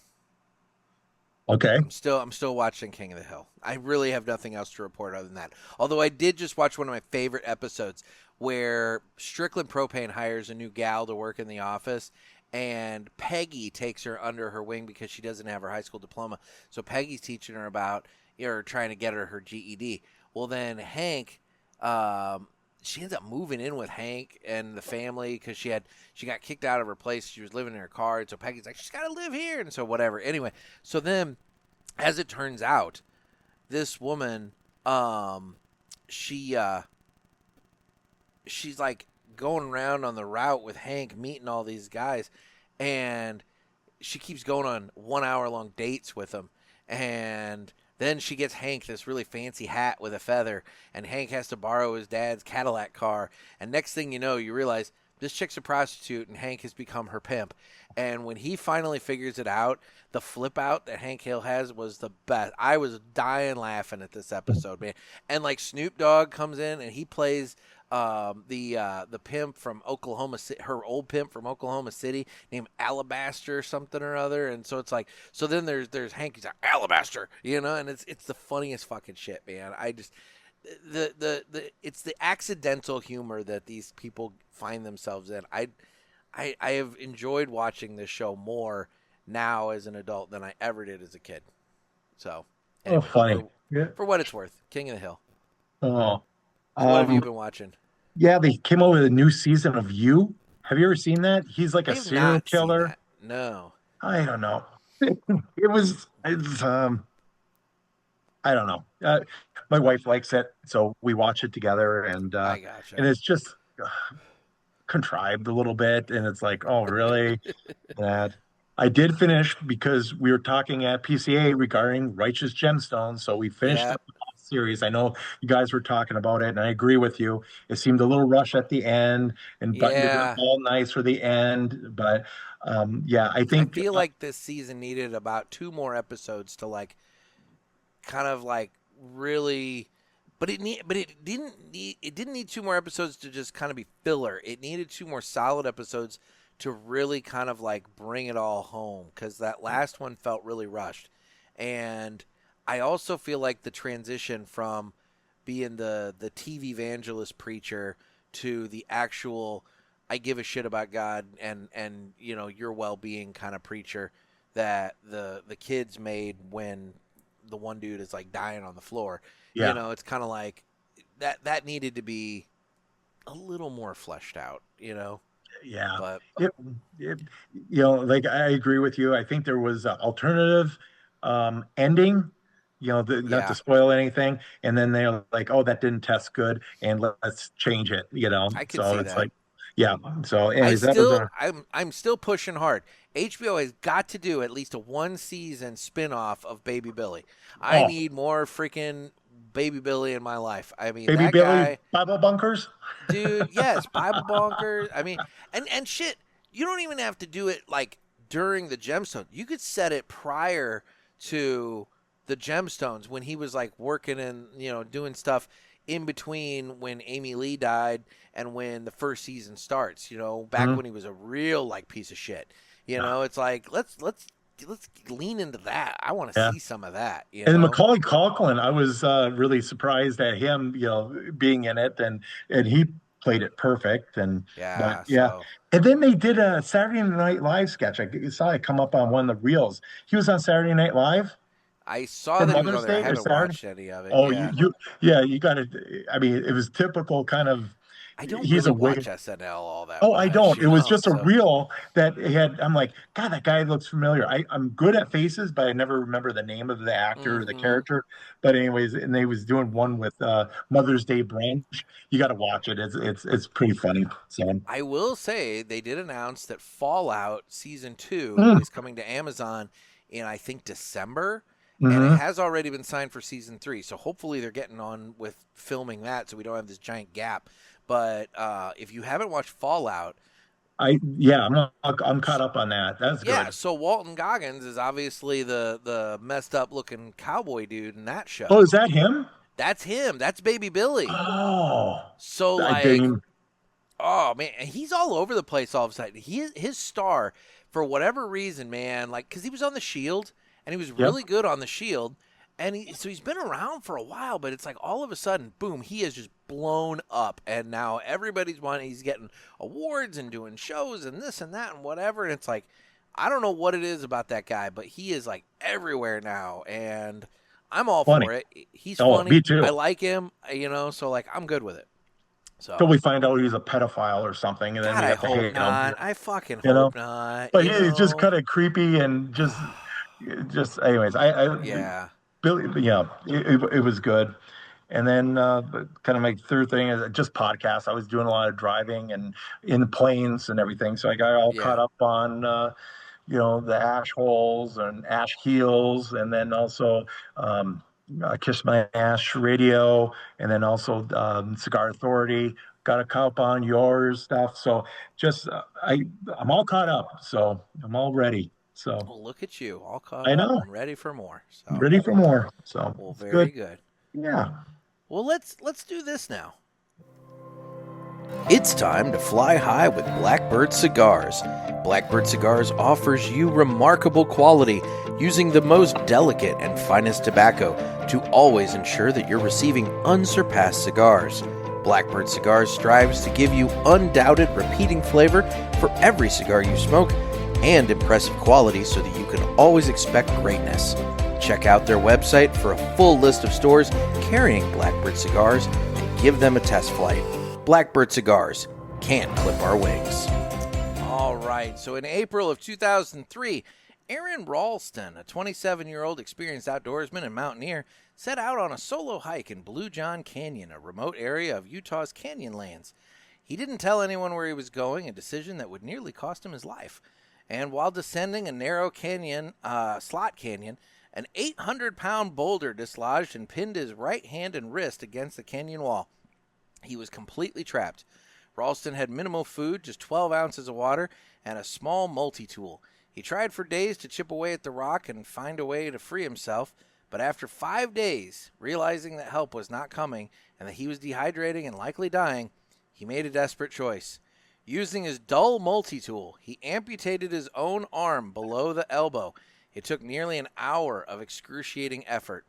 okay. I'm still watching King of the Hill. I really have nothing else to report other than that. Although I did just watch one of my favorite episodes where Strickland Propane hires a new gal to work in the office, and Peggy takes her under her wing because she doesn't have her high school diploma. So Peggy's teaching her about, or trying to get her GED. Well, then Hank, she ends up moving in with Hank and the family because she got kicked out of her place. She was living in her car, and so Peggy's like, she's got to live here, and so whatever. Anyway, so then, as it turns out, this woman, she's like going around on the route with Hank, meeting all these guys, and she keeps going on 1 hour long dates with them, and then she gets Hank this really fancy hat with a feather, and Hank has to borrow his dad's Cadillac car. And next thing you know, you realize this chick's a prostitute, and Hank has become her pimp. And when he finally figures it out, the flip out that Hank Hill has was the best. I was dying laughing at this episode, man. And like Snoop Dogg comes in, and he plays the pimp from Oklahoma City, her old pimp from Oklahoma City named Alabaster or something or other. And so it's like, so then there's Hank, he's like, Alabaster, you know, and it's the funniest fucking shit, man. I just, it's the accidental humor that these people find themselves in. I have enjoyed watching this show more now as an adult than I ever did as a kid. So, anyway, funny. For what it's worth, King of the Hill. Oh, So what have you been watching? Yeah, they came out with a new season of You. Have you ever seen that? He's like a I have serial not seen killer. that. No. I don't know. It's I don't know. My wife likes it, so we watch it together, and I gotcha. and it's just contrived a little bit, and it's like, oh, really? That I did finish because we were talking at PCA regarding Righteous Gemstones, so we finished Yeah. up the whole series. I know you guys were talking about it, and I agree with you. It seemed a little rushed at the end and buttoned it up Yeah. all nice for the end, but yeah, I I think feel like this season needed about 2 more episodes to like kind of like really, but it didn't need 2 more episodes to just kind of be filler. It needed 2 more solid episodes to really kind of like bring it all home, because that last one felt really rushed. And I also feel like the transition from being the TV evangelist preacher to the actual I give a shit about God and you know your well-being kind of preacher that the kids made when the one dude is like dying on the floor. yeah. You know, it's kind of like that needed to be a little more fleshed out, you know. Yeah, But it, like I agree with you. I think there was alternative ending, not to spoil anything. And then they're like, oh, that didn't test good, and let's change it, I could So see it's that. like, yeah. So anyways, that was our. I'm still pushing hard. HBO has got to do at least a 1-season spinoff of Baby Billy. I Oh, need more freaking Baby Billy in my life. I mean, Baby that Billy guy, Bible bunkers. dude, yes, Bible Bonker. I mean, and shit, you don't even have to do it like during the gemstone. You could set it prior to the gemstones when he was like working and, doing stuff in between when Amy Lee died and when the first season starts, back when he was a real like piece of shit. It's like let's lean into that. I want to Yeah. see some of that. And Macaulay Culkin, I was really surprised at him, being in it, and he played it perfect. But yeah, So and then they did a Saturday Night Live sketch. I saw it come up on one of the reels. He was on Saturday Night Live I saw for that he was Mother's on there. I Day or haven't Saturday. watched any of it. Oh, Yeah. yeah, you got to. I mean, it was typical kind of. I don't He's really a way. watch SNL all that Oh, I much, don't. It was just a so reel that had. I'm like, God, that guy looks familiar. I'm good at faces, but I never remember the name of the actor or the character. But anyways, and they was doing one with Mother's Day brunch. You got to watch it. It's pretty funny. So I will say they did announce that Fallout Season 2 mm, is coming to Amazon in, I think, December. And it hmm has already been signed for Season 3. So hopefully they're getting on with filming that so we don't have this giant gap. But if you haven't watched Fallout, I'm caught up on that. That's yeah, good. so Walton Goggins is obviously the messed up looking cowboy dude in that Oh, show. is that him? That's him. That's Baby Billy. Oh, So I didn't. like, oh man, and he's all over the place all of a sudden. His star, for whatever reason, man, like because he was on the Shield and he was Yep. really good on the Shield, and he's been around for a while, but it's like all of a sudden, boom, he is just blown up, and now everybody's wanting. He's getting awards and doing shows and this and that and whatever, and it's like I don't know what it is about that guy, but he is like everywhere now, and I'm all Funny. for it. He's Oh, funny. me too. I like him, so like I'm good with it. So. Till we find out he's a pedophile or something, and then God, we I have to hate hope not. him. I fucking You know, hope not. but he's just kind of creepy and just. Anyways, Yeah. Billy, yeah, it was good. And then kind of my third thing is just podcasts. I was doing a lot of driving and in planes and everything, so I got all caught Yeah. up on the ash holes and ash heels, and then also Kiss My Ash Radio, and then also Cigar Authority. Got to caught up on your stuff, so just I'm all caught up, so I'm all ready. So Well, look at you, all caught I up know, and ready for more. So, ready for more. So well, it's very good. good. Yeah. Well, let's do this now. It's time to fly high with Blackbird Cigars. Blackbird Cigars offers you remarkable quality using the most delicate and finest tobacco to always ensure that you're receiving unsurpassed cigars. Blackbird Cigars strives to give you undoubted repeating flavor for every cigar you smoke and impressive quality so that you can always expect greatness. Check out their website for a full list of stores carrying Blackbird Cigars and give them a test flight. Blackbird Cigars, can't clip our wings. All right, so in April of 2003, Aaron Ralston, a 27-year-old experienced outdoorsman and mountaineer, set out on a solo hike in Blue John Canyon, a remote area of Utah's Canyonlands. He didn't tell anyone where he was going, a decision that would nearly cost him his life. And while descending a narrow canyon, slot canyon, an 800-pound boulder dislodged and pinned his right hand and wrist against the canyon wall. He was completely trapped. Ralston had minimal food, just 12 ounces of water, and a small multi-tool. He tried for days to chip away at the rock and find a way to free himself, but after 5 days, realizing that help was not coming and that he was dehydrating and likely dying, he made a desperate choice. Using his dull multi-tool, he amputated his own arm below the elbow. It took nearly an hour of excruciating effort.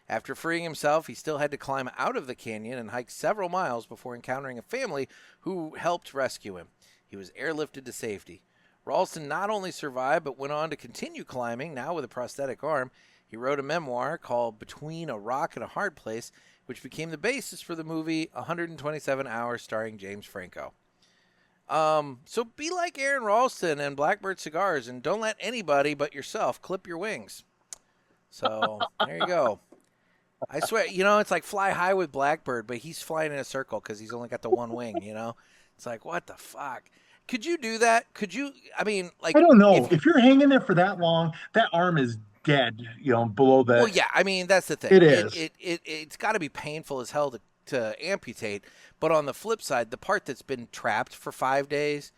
After freeing himself, he still had to climb out of the canyon and hike several miles before encountering a family who helped rescue him. He was airlifted to safety. Ralston not only survived, but went on to continue climbing, now with a prosthetic arm. He wrote a memoir called Between a Rock and a Hard Place, which became the basis for the movie 127 Hours starring James Franco. So be like Aaron Ralston and Blackbird Cigars, and don't let anybody but yourself clip your wings. So there you go. I swear, it's like fly high with Blackbird, but he's flying in a circle because he's only got the one wing, It's like, what the fuck? Could you do that? Could you, I mean, like. I don't know. If you're hanging there for that long, that arm is dead, below the. Well, yeah, I mean, that's the thing. It is. It's got to be painful as hell to amputate. But on the flip side, the part that's been trapped for 5 days,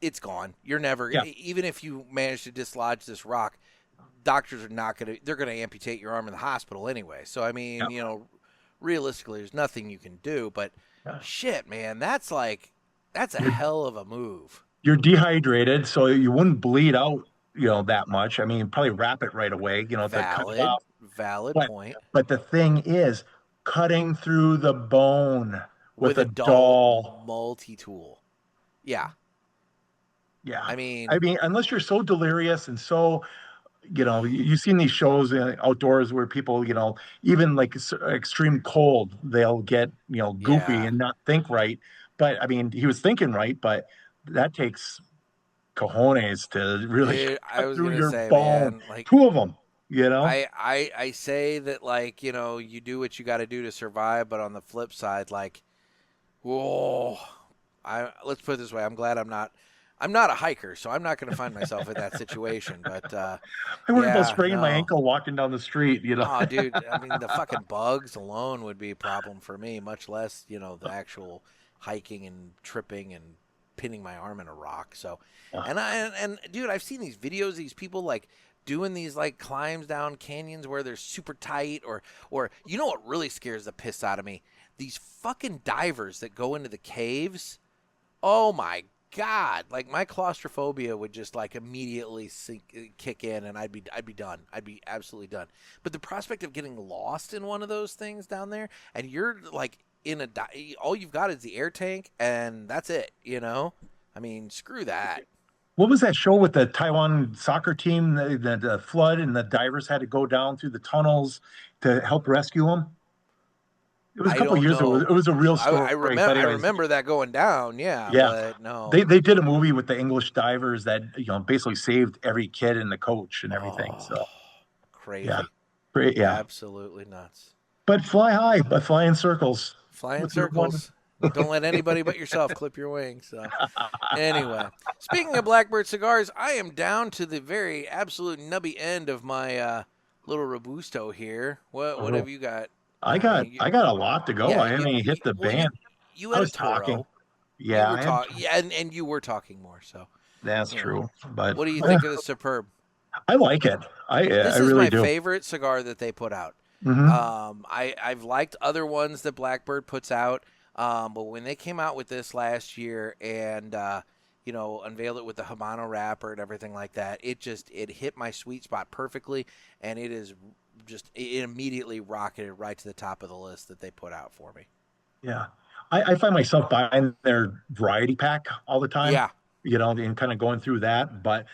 it's gone. You're never, even if you manage to dislodge this rock, doctors are not going to, they're going to amputate your arm in the hospital anyway. So, I mean, realistically, there's nothing you can do. But shit, man, that's a hell of a move. You're dehydrated, so you wouldn't bleed out, that much. I mean, probably wrap it right away, Valid point. But the thing is, cutting through the bone with a dull multi-tool. Yeah. Yeah. I mean, unless you're so delirious and so, you've seen these shows outdoors where people, even like extreme cold, they'll get, goofy and not think right. But I mean, he was thinking right, but that takes cojones to really cut through your bone. Man, like, 2 of them, I say that, like, you do what you got to do to survive, but on the flip side, like, whoa, let's put it this way. I'm glad I'm not a hiker, so I'm not going to find myself in that situation. But I worry about spraining my ankle walking down the street. Oh, dude, I mean, the fucking bugs alone would be a problem for me, much less the actual hiking and tripping and pinning my arm in a rock. So, and dude, I've seen these videos, these people like doing these like climbs down canyons where they're super tight, or what really scares the piss out of me? These fucking divers that go into the caves. Oh my God, like my claustrophobia would just like immediately kick in, and I'd be done. I'd be absolutely done. But the prospect of getting lost in one of those things down there, and you're like in all you've got is the air tank, and that's it. I mean, screw that. What was that show with the Taiwan soccer team? The flood, and the divers had to go down through the tunnels to help rescue them. It was a couple years ago. It was a real story. I remember that going down. Yeah. But no. They did a movie with the English divers that basically saved every kid and the coach and everything. So crazy. Yeah. Absolutely nuts. But fly high, but fly in circles. Fly in circles. Don't let anybody but yourself clip your wings. So. Anyway, speaking of Blackbird cigars, I am down to the very absolute nubby end of my little Robusto here. What have you got? I got a lot to go. I haven't even hit the band. You had a Toro. Talking. Yeah. And you were talking more. So that's true. But what do you think of the Superb? I like it. This is my favorite cigar that they put out. Mm-hmm. I've liked other ones that Blackbird puts out, but when they came out with this last year and unveiled it with the Habano wrapper and everything like that, it hit my sweet spot perfectly, and it immediately rocketed right to the top of the list that they put out for me. Yeah. I find myself buying their variety pack all the time. Yeah. And kind of going through that. But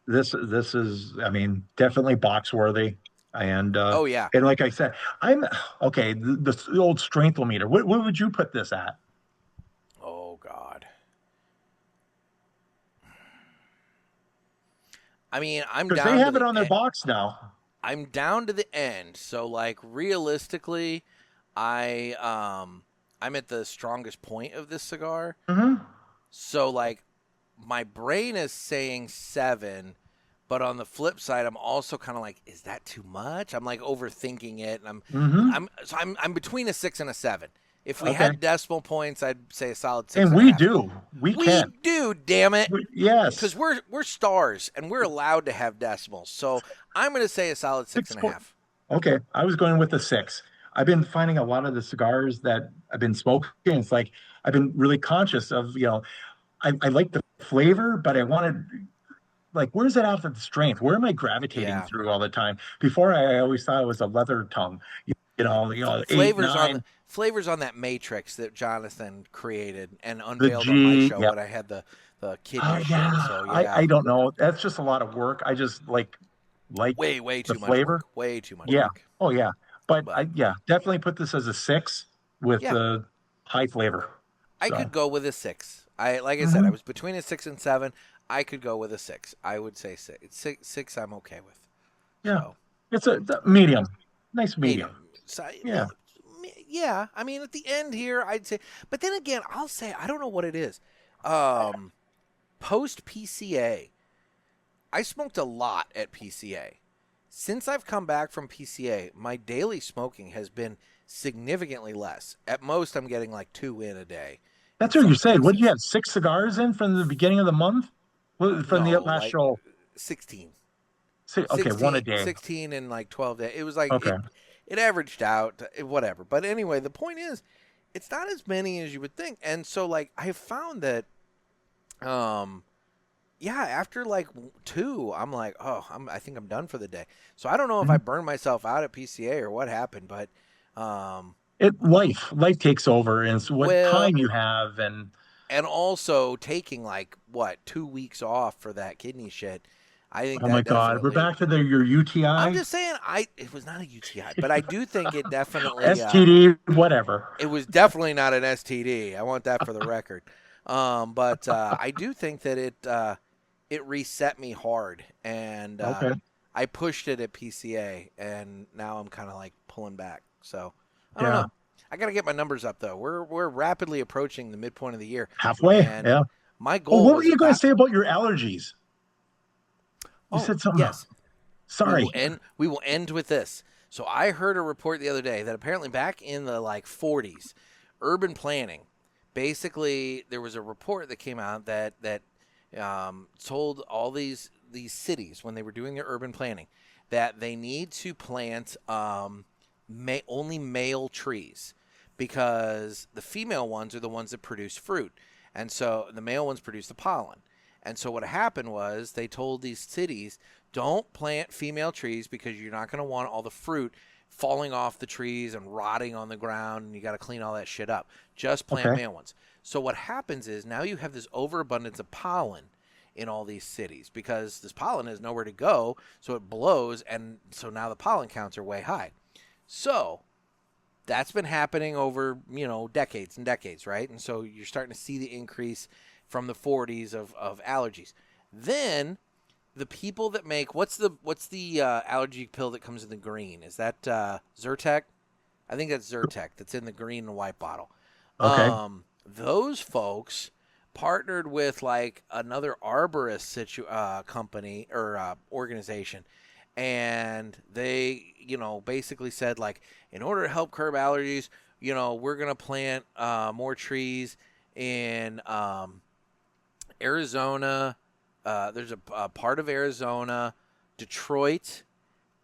this is, definitely box worthy. And and like I said, I'm okay. The old strength-o-meter. What would you put this at? Oh God. I mean, I'm down. They have it on their box now. I'm down to the end. So like realistically, I'm at the strongest point of this cigar. Mm-hmm. So like my brain is saying 7, but on the flip side, I'm also kind of like, is that too much? I'm like overthinking it, and I'm between a 6 and a 7. If we had decimal points, I'd say a solid 6. And we do. We do, damn it. Yes. Because we're stars, and we're allowed to have decimals. So I'm going to say a solid 6.5. Okay. I was going with a 6. I've been finding a lot of the cigars that I've been smoking. It's like I've been really conscious of, I like the flavor, but I wanted, like, where's it out of the strength? Where am I gravitating through all the time? Before, I always thought it was a leather tongue. Flavors on that matrix that Jonathan created and unveiled on my show when I had the kidney shit. So, I don't know. That's just a lot of work. I just like way too much flavor. Work. Way too much work. Oh yeah. But definitely put this as a 6 with the high flavor. I could go with a 6. Like I said, I was between a 6 and 7. I could go with a 6. I would say 6. 6 I'm okay with. Yeah. So. It's a medium, nice medium. Medium. So, Yeah. yeah. I mean, at the end here, I'd say, but then again, I'll say I don't know what it is. Post PCA, I smoked a lot at PCA. Since I've come back from PCA, my daily smoking has been significantly less. At most, I'm getting like 2 in a day. That's what you're saying. What, did you have 6 cigars in from the beginning of the month? From the No, last like show? 16. Okay, one a 16, day. 16 in like 12 days. It was like Okay. it averaged out, whatever. But anyway, the point is, it's not as many as you would think. And so, like, I found that, yeah, after like 2, I'm like, oh, I think I'm done for the day. So I don't know if I burned myself out at PCA or what happened, but Life takes over, and it's what time you have, and also taking like what 2 weeks off for that kidney shit. I think oh that my God, we're definitely. back to your UTI. I'm just saying, it was not a UTI, but I do think it definitely STD, whatever. It was definitely not an STD. I want that for the record. But I do think that it reset me hard, and Okay. I pushed it at PCA, and now I'm kind of like pulling back. So I don't know. I got to get my numbers up though. We're rapidly approaching the midpoint of the year. Halfway. And yeah. My goal. What were you going to say about your allergies? You said something. Yes. Sorry. We will end with this. So I heard a report the other day that apparently back in the like 40s, urban planning, basically there was a report that came out that told all these cities when they were doing their urban planning that they need to plant only male trees because the female ones are the ones that produce fruit, and so the male ones produce the pollen. And so what happened was they told these cities, don't plant female trees because you're not going to want all the fruit falling off the trees and rotting on the ground, and you got to clean all that shit up. Just plant male ones. So what happens is now you have this overabundance of pollen in all these cities because this pollen has nowhere to go, so it blows, and so now the pollen counts are way high. So that's been happening over, decades and decades, right? And so you're starting to see the increase from the 40s of allergies. Then the people that make what's the allergy pill that comes in the green? Is that Zyrtec? I think that's Zyrtec. That's in the green and white bottle. Okay. Those folks partnered with like another arborist company or organization, and they basically said like in order to help curb allergies, we're gonna plant more trees in Arizona. There's a part of Arizona, Detroit,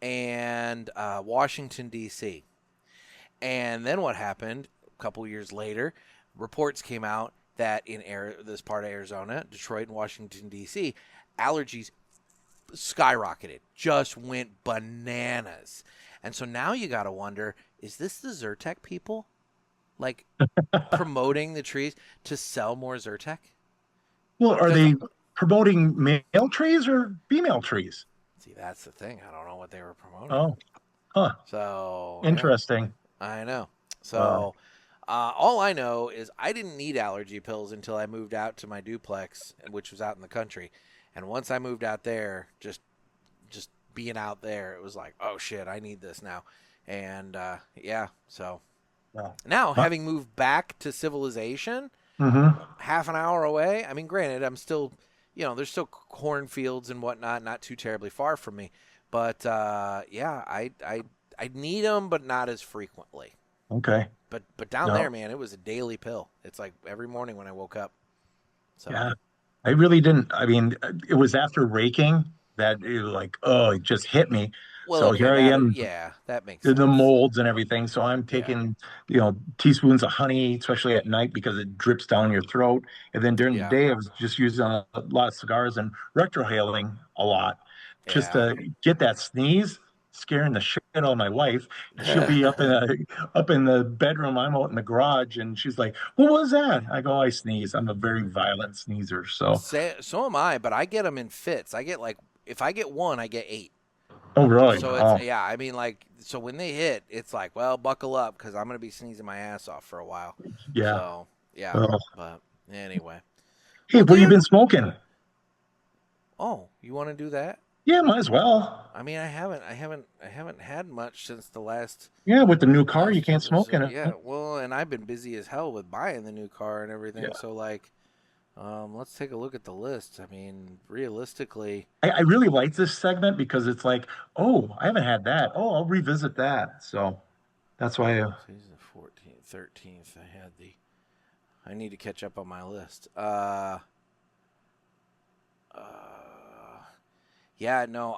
and Washington, D.C. And then what happened a couple years later, reports came out that in this part of Arizona, Detroit, and Washington, D.C., allergies skyrocketed, just went bananas. And so now you got to wonder, is this the Zyrtec people like promoting the trees to sell more Zyrtec? Well, are they promoting male trees or female trees? See, that's the thing. I don't know what they were promoting. Oh, huh. So interesting. Yeah, I know. So all I know is I didn't need allergy pills until I moved out to my duplex, which was out in the country. And once I moved out there, just being out there, it was like, oh shit, I need this now. And so now having moved back to civilization, half an hour away. I mean, granted, I'm still, there's still cornfields and whatnot, not too terribly far from me. But I need them, but not as frequently. Okay. But down there, man, it was a daily pill. It's like every morning when I woke up. So yeah, I really didn't. I mean, it was after raking that it was like, oh, it just hit me. Well, so here I am. Yeah, that makes sense. The molds and everything. So I'm taking, teaspoons of honey, especially at night because it drips down your throat. And then during the day, I was just using a lot of cigars and retrohaling a lot just to get that sneeze, scaring the shit out of my wife. She'll be up in the bedroom. I'm out in the garage, and she's like, "What was that?" I go, "I sneeze. I'm a very violent sneezer." So am I, but I get them in fits. I get like if I get one, I get 8. Oh, really? So it's I mean, like, so when they hit, it's like, well, buckle up because I'm gonna be sneezing my ass off for a while. Yeah. So but anyway. Hey, what have you been smoking? Oh, you want to do that? Yeah, might as well. I mean, I haven't had much since the last. Yeah, with the new car, you can't smoke in episode. it. Yeah, well, and I've been busy as hell with buying the new car and Yeah. everything. So like, let's take a look at the list. I mean, realistically, I really like this segment because it's like, oh, I haven't had that. Oh, I'll revisit that. So that's why. season 14th, 13th. I need to catch up on my list. Yeah, no,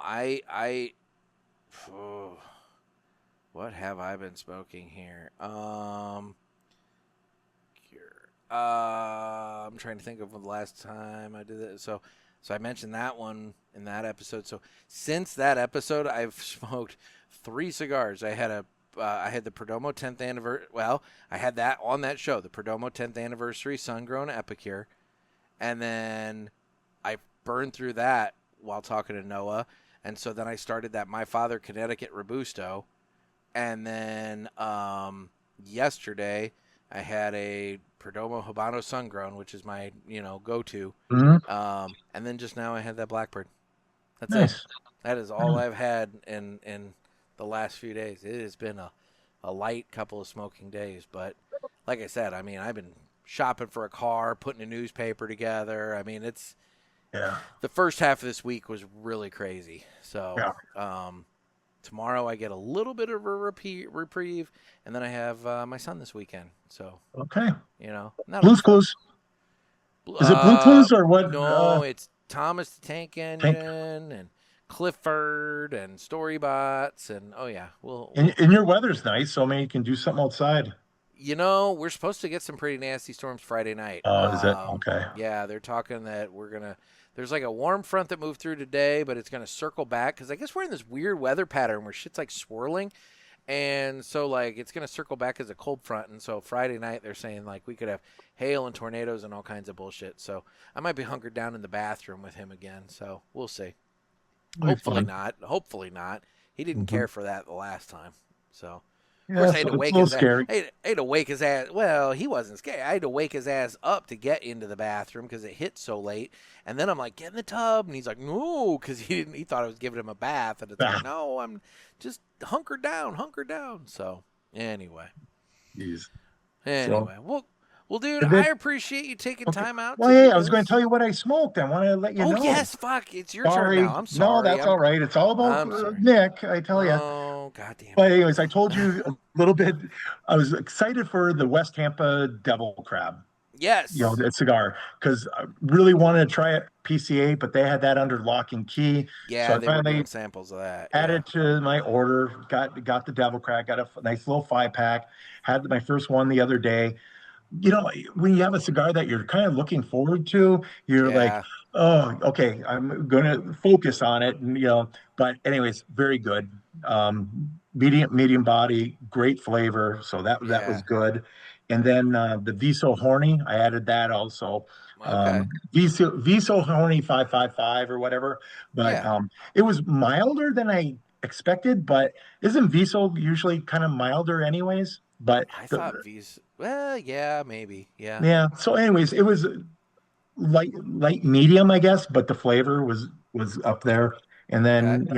oh, what have I been smoking here? I'm trying to think of the last time I did it. So I mentioned that one in that episode. So since that episode, I've smoked 3 cigars. I had the Perdomo 10th anniversary. Well, I had that on that show, the Perdomo 10th anniversary Sun-Grown Epicure, and then I burned through that while talking to Noah, and so then I started that My Father Connecticut Robusto, and then yesterday I had a Perdomo Habano Sun-Grown, which is my go-to, Mhm. and then just now I had that Blackbird. That's Nice. it. That is all I've had in the last few days. It has been a light couple of smoking days, but like I said, I mean, I've been shopping for a car, putting a newspaper together. I mean, Yeah. the first half of this week was really crazy. So Yeah. tomorrow I get a little bit of a reprieve, and then I have my son this weekend. So Okay. that'll Blues be fun. Clues. Is it Blue Clues or what? No, it's Thomas the Tank Tank. Engine and Clifford and Storybots, and oh yeah, And your weather's nice, so maybe you can do something outside. we're supposed to get some pretty nasty storms Friday night. Oh, is it? Okay. Yeah, they're talking that there's like a warm front that moved through today, but it's gonna circle back because I guess we're in this weird weather pattern where shit's like swirling, and so like it's gonna circle back as a cold front, and so Friday night they're saying like we could have hail and tornadoes and all kinds of bullshit. So I might be hunkered down in the bathroom with him again. So we'll see. Hopefully not. Hopefully not. He didn't care for that the last time. So, of course, I had to wake his ass. I had to wake his ass. Well, he wasn't scared. I had to wake his ass up to get into the bathroom because it hit so late. And then I'm like, get in the tub, and he's like, no, because he thought I was giving him a bath, and it's like, no, I'm just hunkered down. So anyway, Well, dude, I appreciate you taking time out. Well, hey, I was going to tell you what I smoked. I want to let you know. Oh, yes, fuck. It's your turn now. I'm sorry. No, that's all right. It's all about Nick, I tell you. Oh, goddamn. But anyways, I told you a little bit. I was excited for the West Tampa Devil Crab. Yes. The cigar, because I really wanted to try it PCA, but they had that under lock and key. Yeah, so they were doing samples of that. Added to my order, got the Devil Crab, got a nice little 5-pack. Had my first one the other day. When you have a cigar that you're kind of looking forward to, you're like, oh, okay, I'm going to focus on it. And, but anyways, very good. Medium body, great flavor. So that was good. And then the Viso Horny, I added that also. Okay. Viso Horny 555 or whatever. But it was milder than I expected. But isn't Viso usually kind of milder anyways? But I thought Viso. Well, yeah, maybe. Yeah. Yeah. So, anyways, it was light medium, I guess, but the flavor was up there. And then,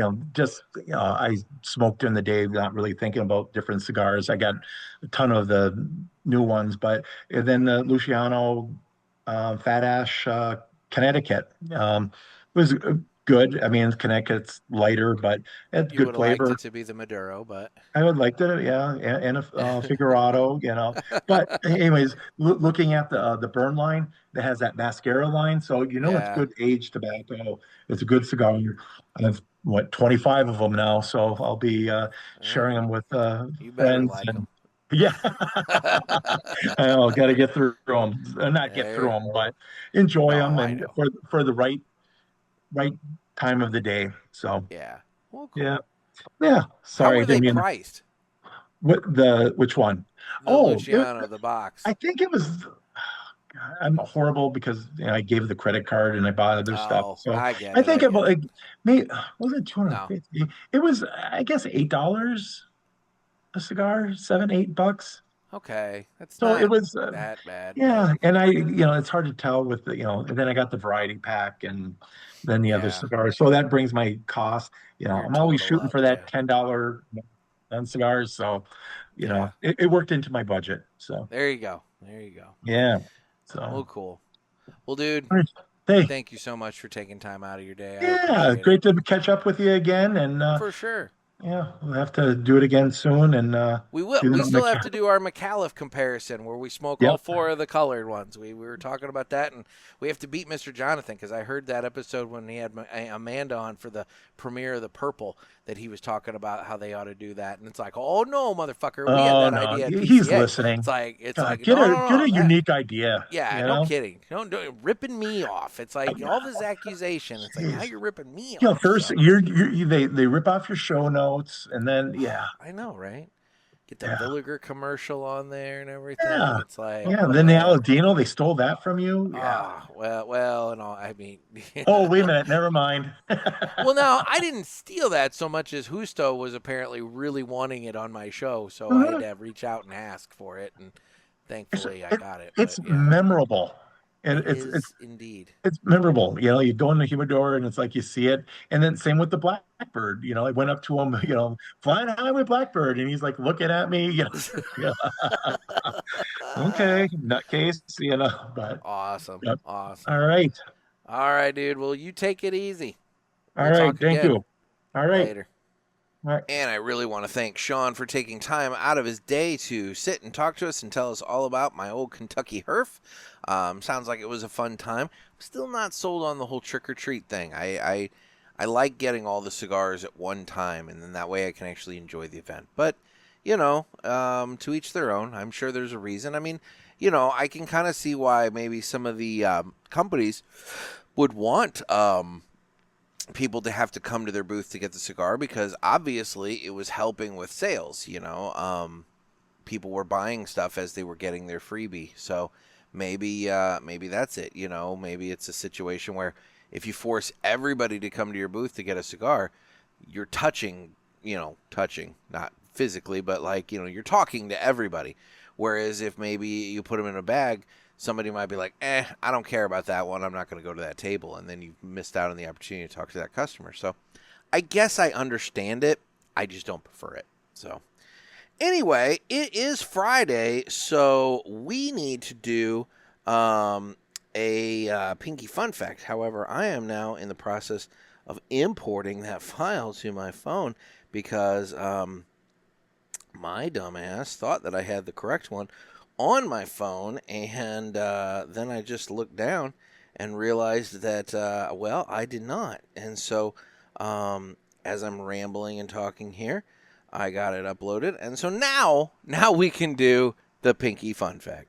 I smoked in the day, not really thinking about different cigars. I got a ton of the new ones, but then the Luciano Fat Ash Connecticut was good. I mean, Connecticut's lighter, but it had good flavor. Liked it to be the Maduro, but I would like that, yeah, and a Figurado, But anyways, looking at the burn line that has that mascara line, so it's good aged tobacco. It's a good cigar. I have 25 of them now, so I'll be sharing them with friends. Like them. Yeah, I know. Got to get through them, not get through them, but enjoy them, and for the right time of the day. So well, cool. Yeah. Sorry, how were they priced? Which one? The Luciano, the box. I think it was. I'm horrible because I gave the credit card and I bought other stuff. So I think it was maybe was it $250? No. It was, I guess, $8 a cigar, $7-8. Okay. That's So not it was, that bad. yeah. And it's hard to tell with and then I got the variety pack and then the other Yeah. cigars. So that brings my cost. Your I'm always total shooting up. for Yeah. that $10 on cigars. So, Yeah. it worked into my budget. So, There you go. There you go. yeah. Well, So, cool. Well, dude, hey, thank you so much for taking time out of your day. I yeah, appreciate it. great to catch up with you again. And For sure. yeah, we'll have to do it again soon and We will. do We the still have to do our McAuliffe comparison where we smoke all Yep. 4 of the colored ones. We were talking about that, and we have to beat Mr. Jonathan because I heard that episode when he had Amanda on for the premiere of the Purple that he was talking about how they ought to do that. And it's like, oh, no, motherfucker. We had Oh that no, idea at he's PCA. listening. It's God, like no, no, get no, a no. unique idea. Yeah, no kidding. Don't ripping me off. It's like all this accusation. It's like now Jeez. you're ripping me off. First So. they rip off your show notes and then I know, right? Get the yeah. Villiger commercial on there and everything. Yeah. It's like Yeah, then the Aladino, they stole that from you. Yeah. Well, and all. I mean. Oh, wait a minute. Never mind. Well, no, I didn't steal that so much as Justo was apparently really wanting it on my show, so I had to reach out and ask for it, and thankfully I got it. It's memorable. And it is indeed. It's memorable. You go in the humidor and it's like you see it. And then same with the Blackbird. I went up to him, flying high with Blackbird, and he's like looking at me. Okay, nutcase. But Awesome. Awesome. All right. All right, dude. Well, you take it easy. All right. Thank you. All right. Later. All right. And I really want to thank Shawn for taking time out of his day to sit and talk to us and tell us all about My Old Kentucky Herf. Sounds like it was a fun time. I'm still not sold on the whole trick-or-treat thing. I like getting all the cigars at one time, and then that way I can actually enjoy the event. But, to each their own. I'm sure there's a reason. I mean, I can kind of see why maybe some of the companies would want people to have to come to their booth to get the cigar because obviously it was helping with sales. People were buying stuff as they were getting their freebie. So maybe that's it. Maybe it's a situation where if you force everybody to come to your booth to get a cigar, you're touching, not physically, but like, you're talking to everybody. Whereas if maybe you put them in a bag, somebody might be like, I don't care about that one. I'm not going to go to that table. And then you've missed out on the opportunity to talk to that customer. So I guess I understand it. I just don't prefer it. So anyway, it is Friday. So we need to do a Pinky Fun Fact. However, I am now in the process of importing that file to my phone because my dumbass thought that I had the correct one on my phone, and then I just looked down and realized that, I did not. And so, as I'm rambling and talking here, I got it uploaded, and so now we can do the Pinky Fun Fact.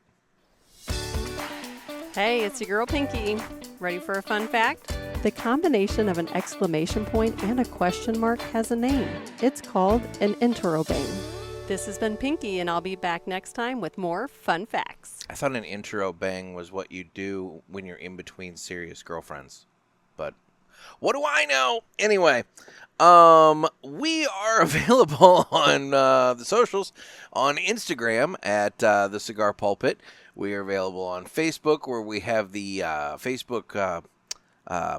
Hey, it's your girl Pinky. Ready for a fun fact? The combination of an exclamation point and a question mark has a name. It's called an interrobang. This has been Pinky, and I'll be back next time with more fun facts. I thought an intro bang was what you do when you're in between serious girlfriends. But what do I know? Anyway, we are available on the socials, on Instagram at the Cigar Pulpit. We are available on Facebook, where we have the Facebook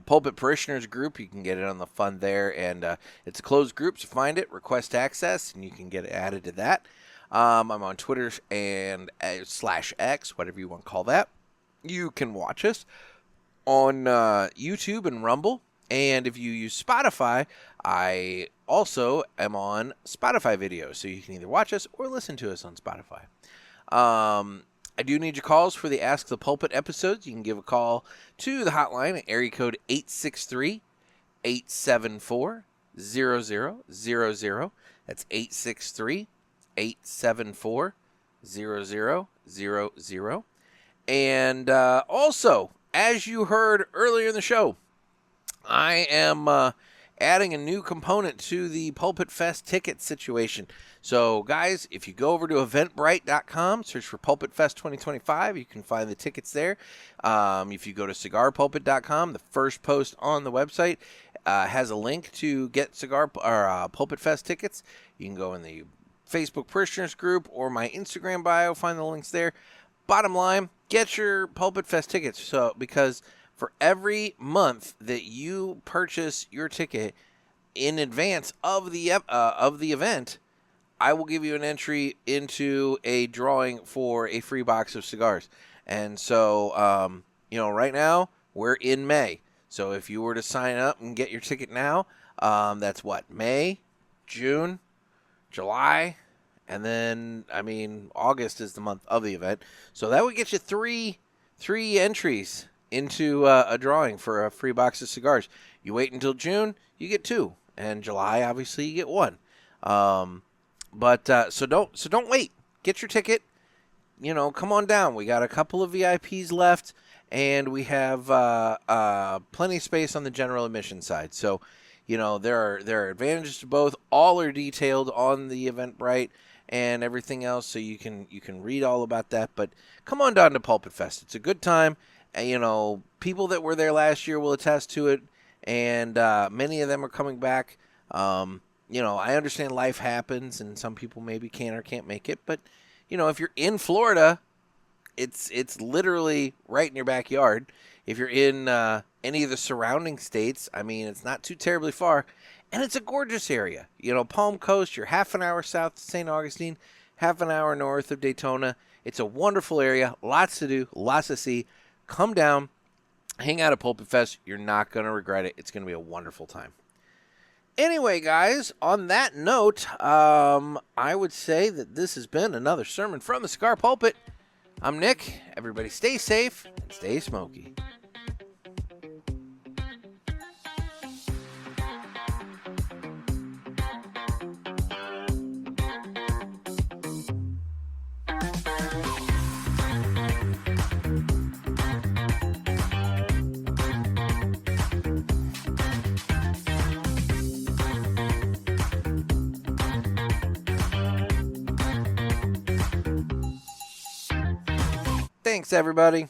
Pulpit Parishioners group. You can get it on the fun there, and it's a closed group, so find it, request access, and you can get added to that. I'm on Twitter and /X, whatever you want to call that. You can watch us on YouTube and Rumble, and if you use Spotify, I also am on Spotify videos, so you can either watch us or listen to us on Spotify. I do need your calls for the Ask the Pulpit episodes. You can give a call to the hotline at area code 863-874-0000. That's 863-874-0000. And also, as you heard earlier in the show, I am adding a new component to the PulpitFest ticket situation. So, guys, if you go over to eventbrite.com, search for PulpitFest 2025, you can find the tickets there. If you go to cigarpulpit.com, the first post on the website has a link to get Cigar or PulpitFest tickets. You can go in the Facebook parishioners group or my Instagram bio. Find the links there. Bottom line, get your PulpitFest tickets. So because for every month that you purchase your ticket in advance of the event, I will give you an entry into a drawing for a free box of cigars. And so, right now we're in May. So if you were to sign up and get your ticket now, that's what, May, June, July, and then, August is the month of the event. So that would get you three entries into a drawing for a free box of cigars. You wait until June, you get 2. And July, obviously, you get 1. So don't wait. Get your ticket. Come on down. We got a couple of VIPs left, and we have plenty of space on the general admission side. So, there are advantages to both. All are detailed on the Eventbrite and everything else, so you can read all about that. But come on down to PulpitFest. It's a good time. And, people that were there last year will attest to it, and many of them are coming back. I understand life happens, and some people maybe can or can't make it. But, if you're in Florida, it's literally right in your backyard. If you're in any of the surrounding states, it's not too terribly far. And it's a gorgeous area. Palm Coast, you're half an hour south of St. Augustine, half an hour north of Daytona. It's a wonderful area. Lots to do, lots to see. Come down, hang out at PulpitFest. You're not going to regret it. It's going to be a wonderful time. Anyway, guys, on that note, I would say that this has been another sermon from the Cigar Pulpit. I'm Nick. Everybody stay safe and stay smoky. Thanks, everybody.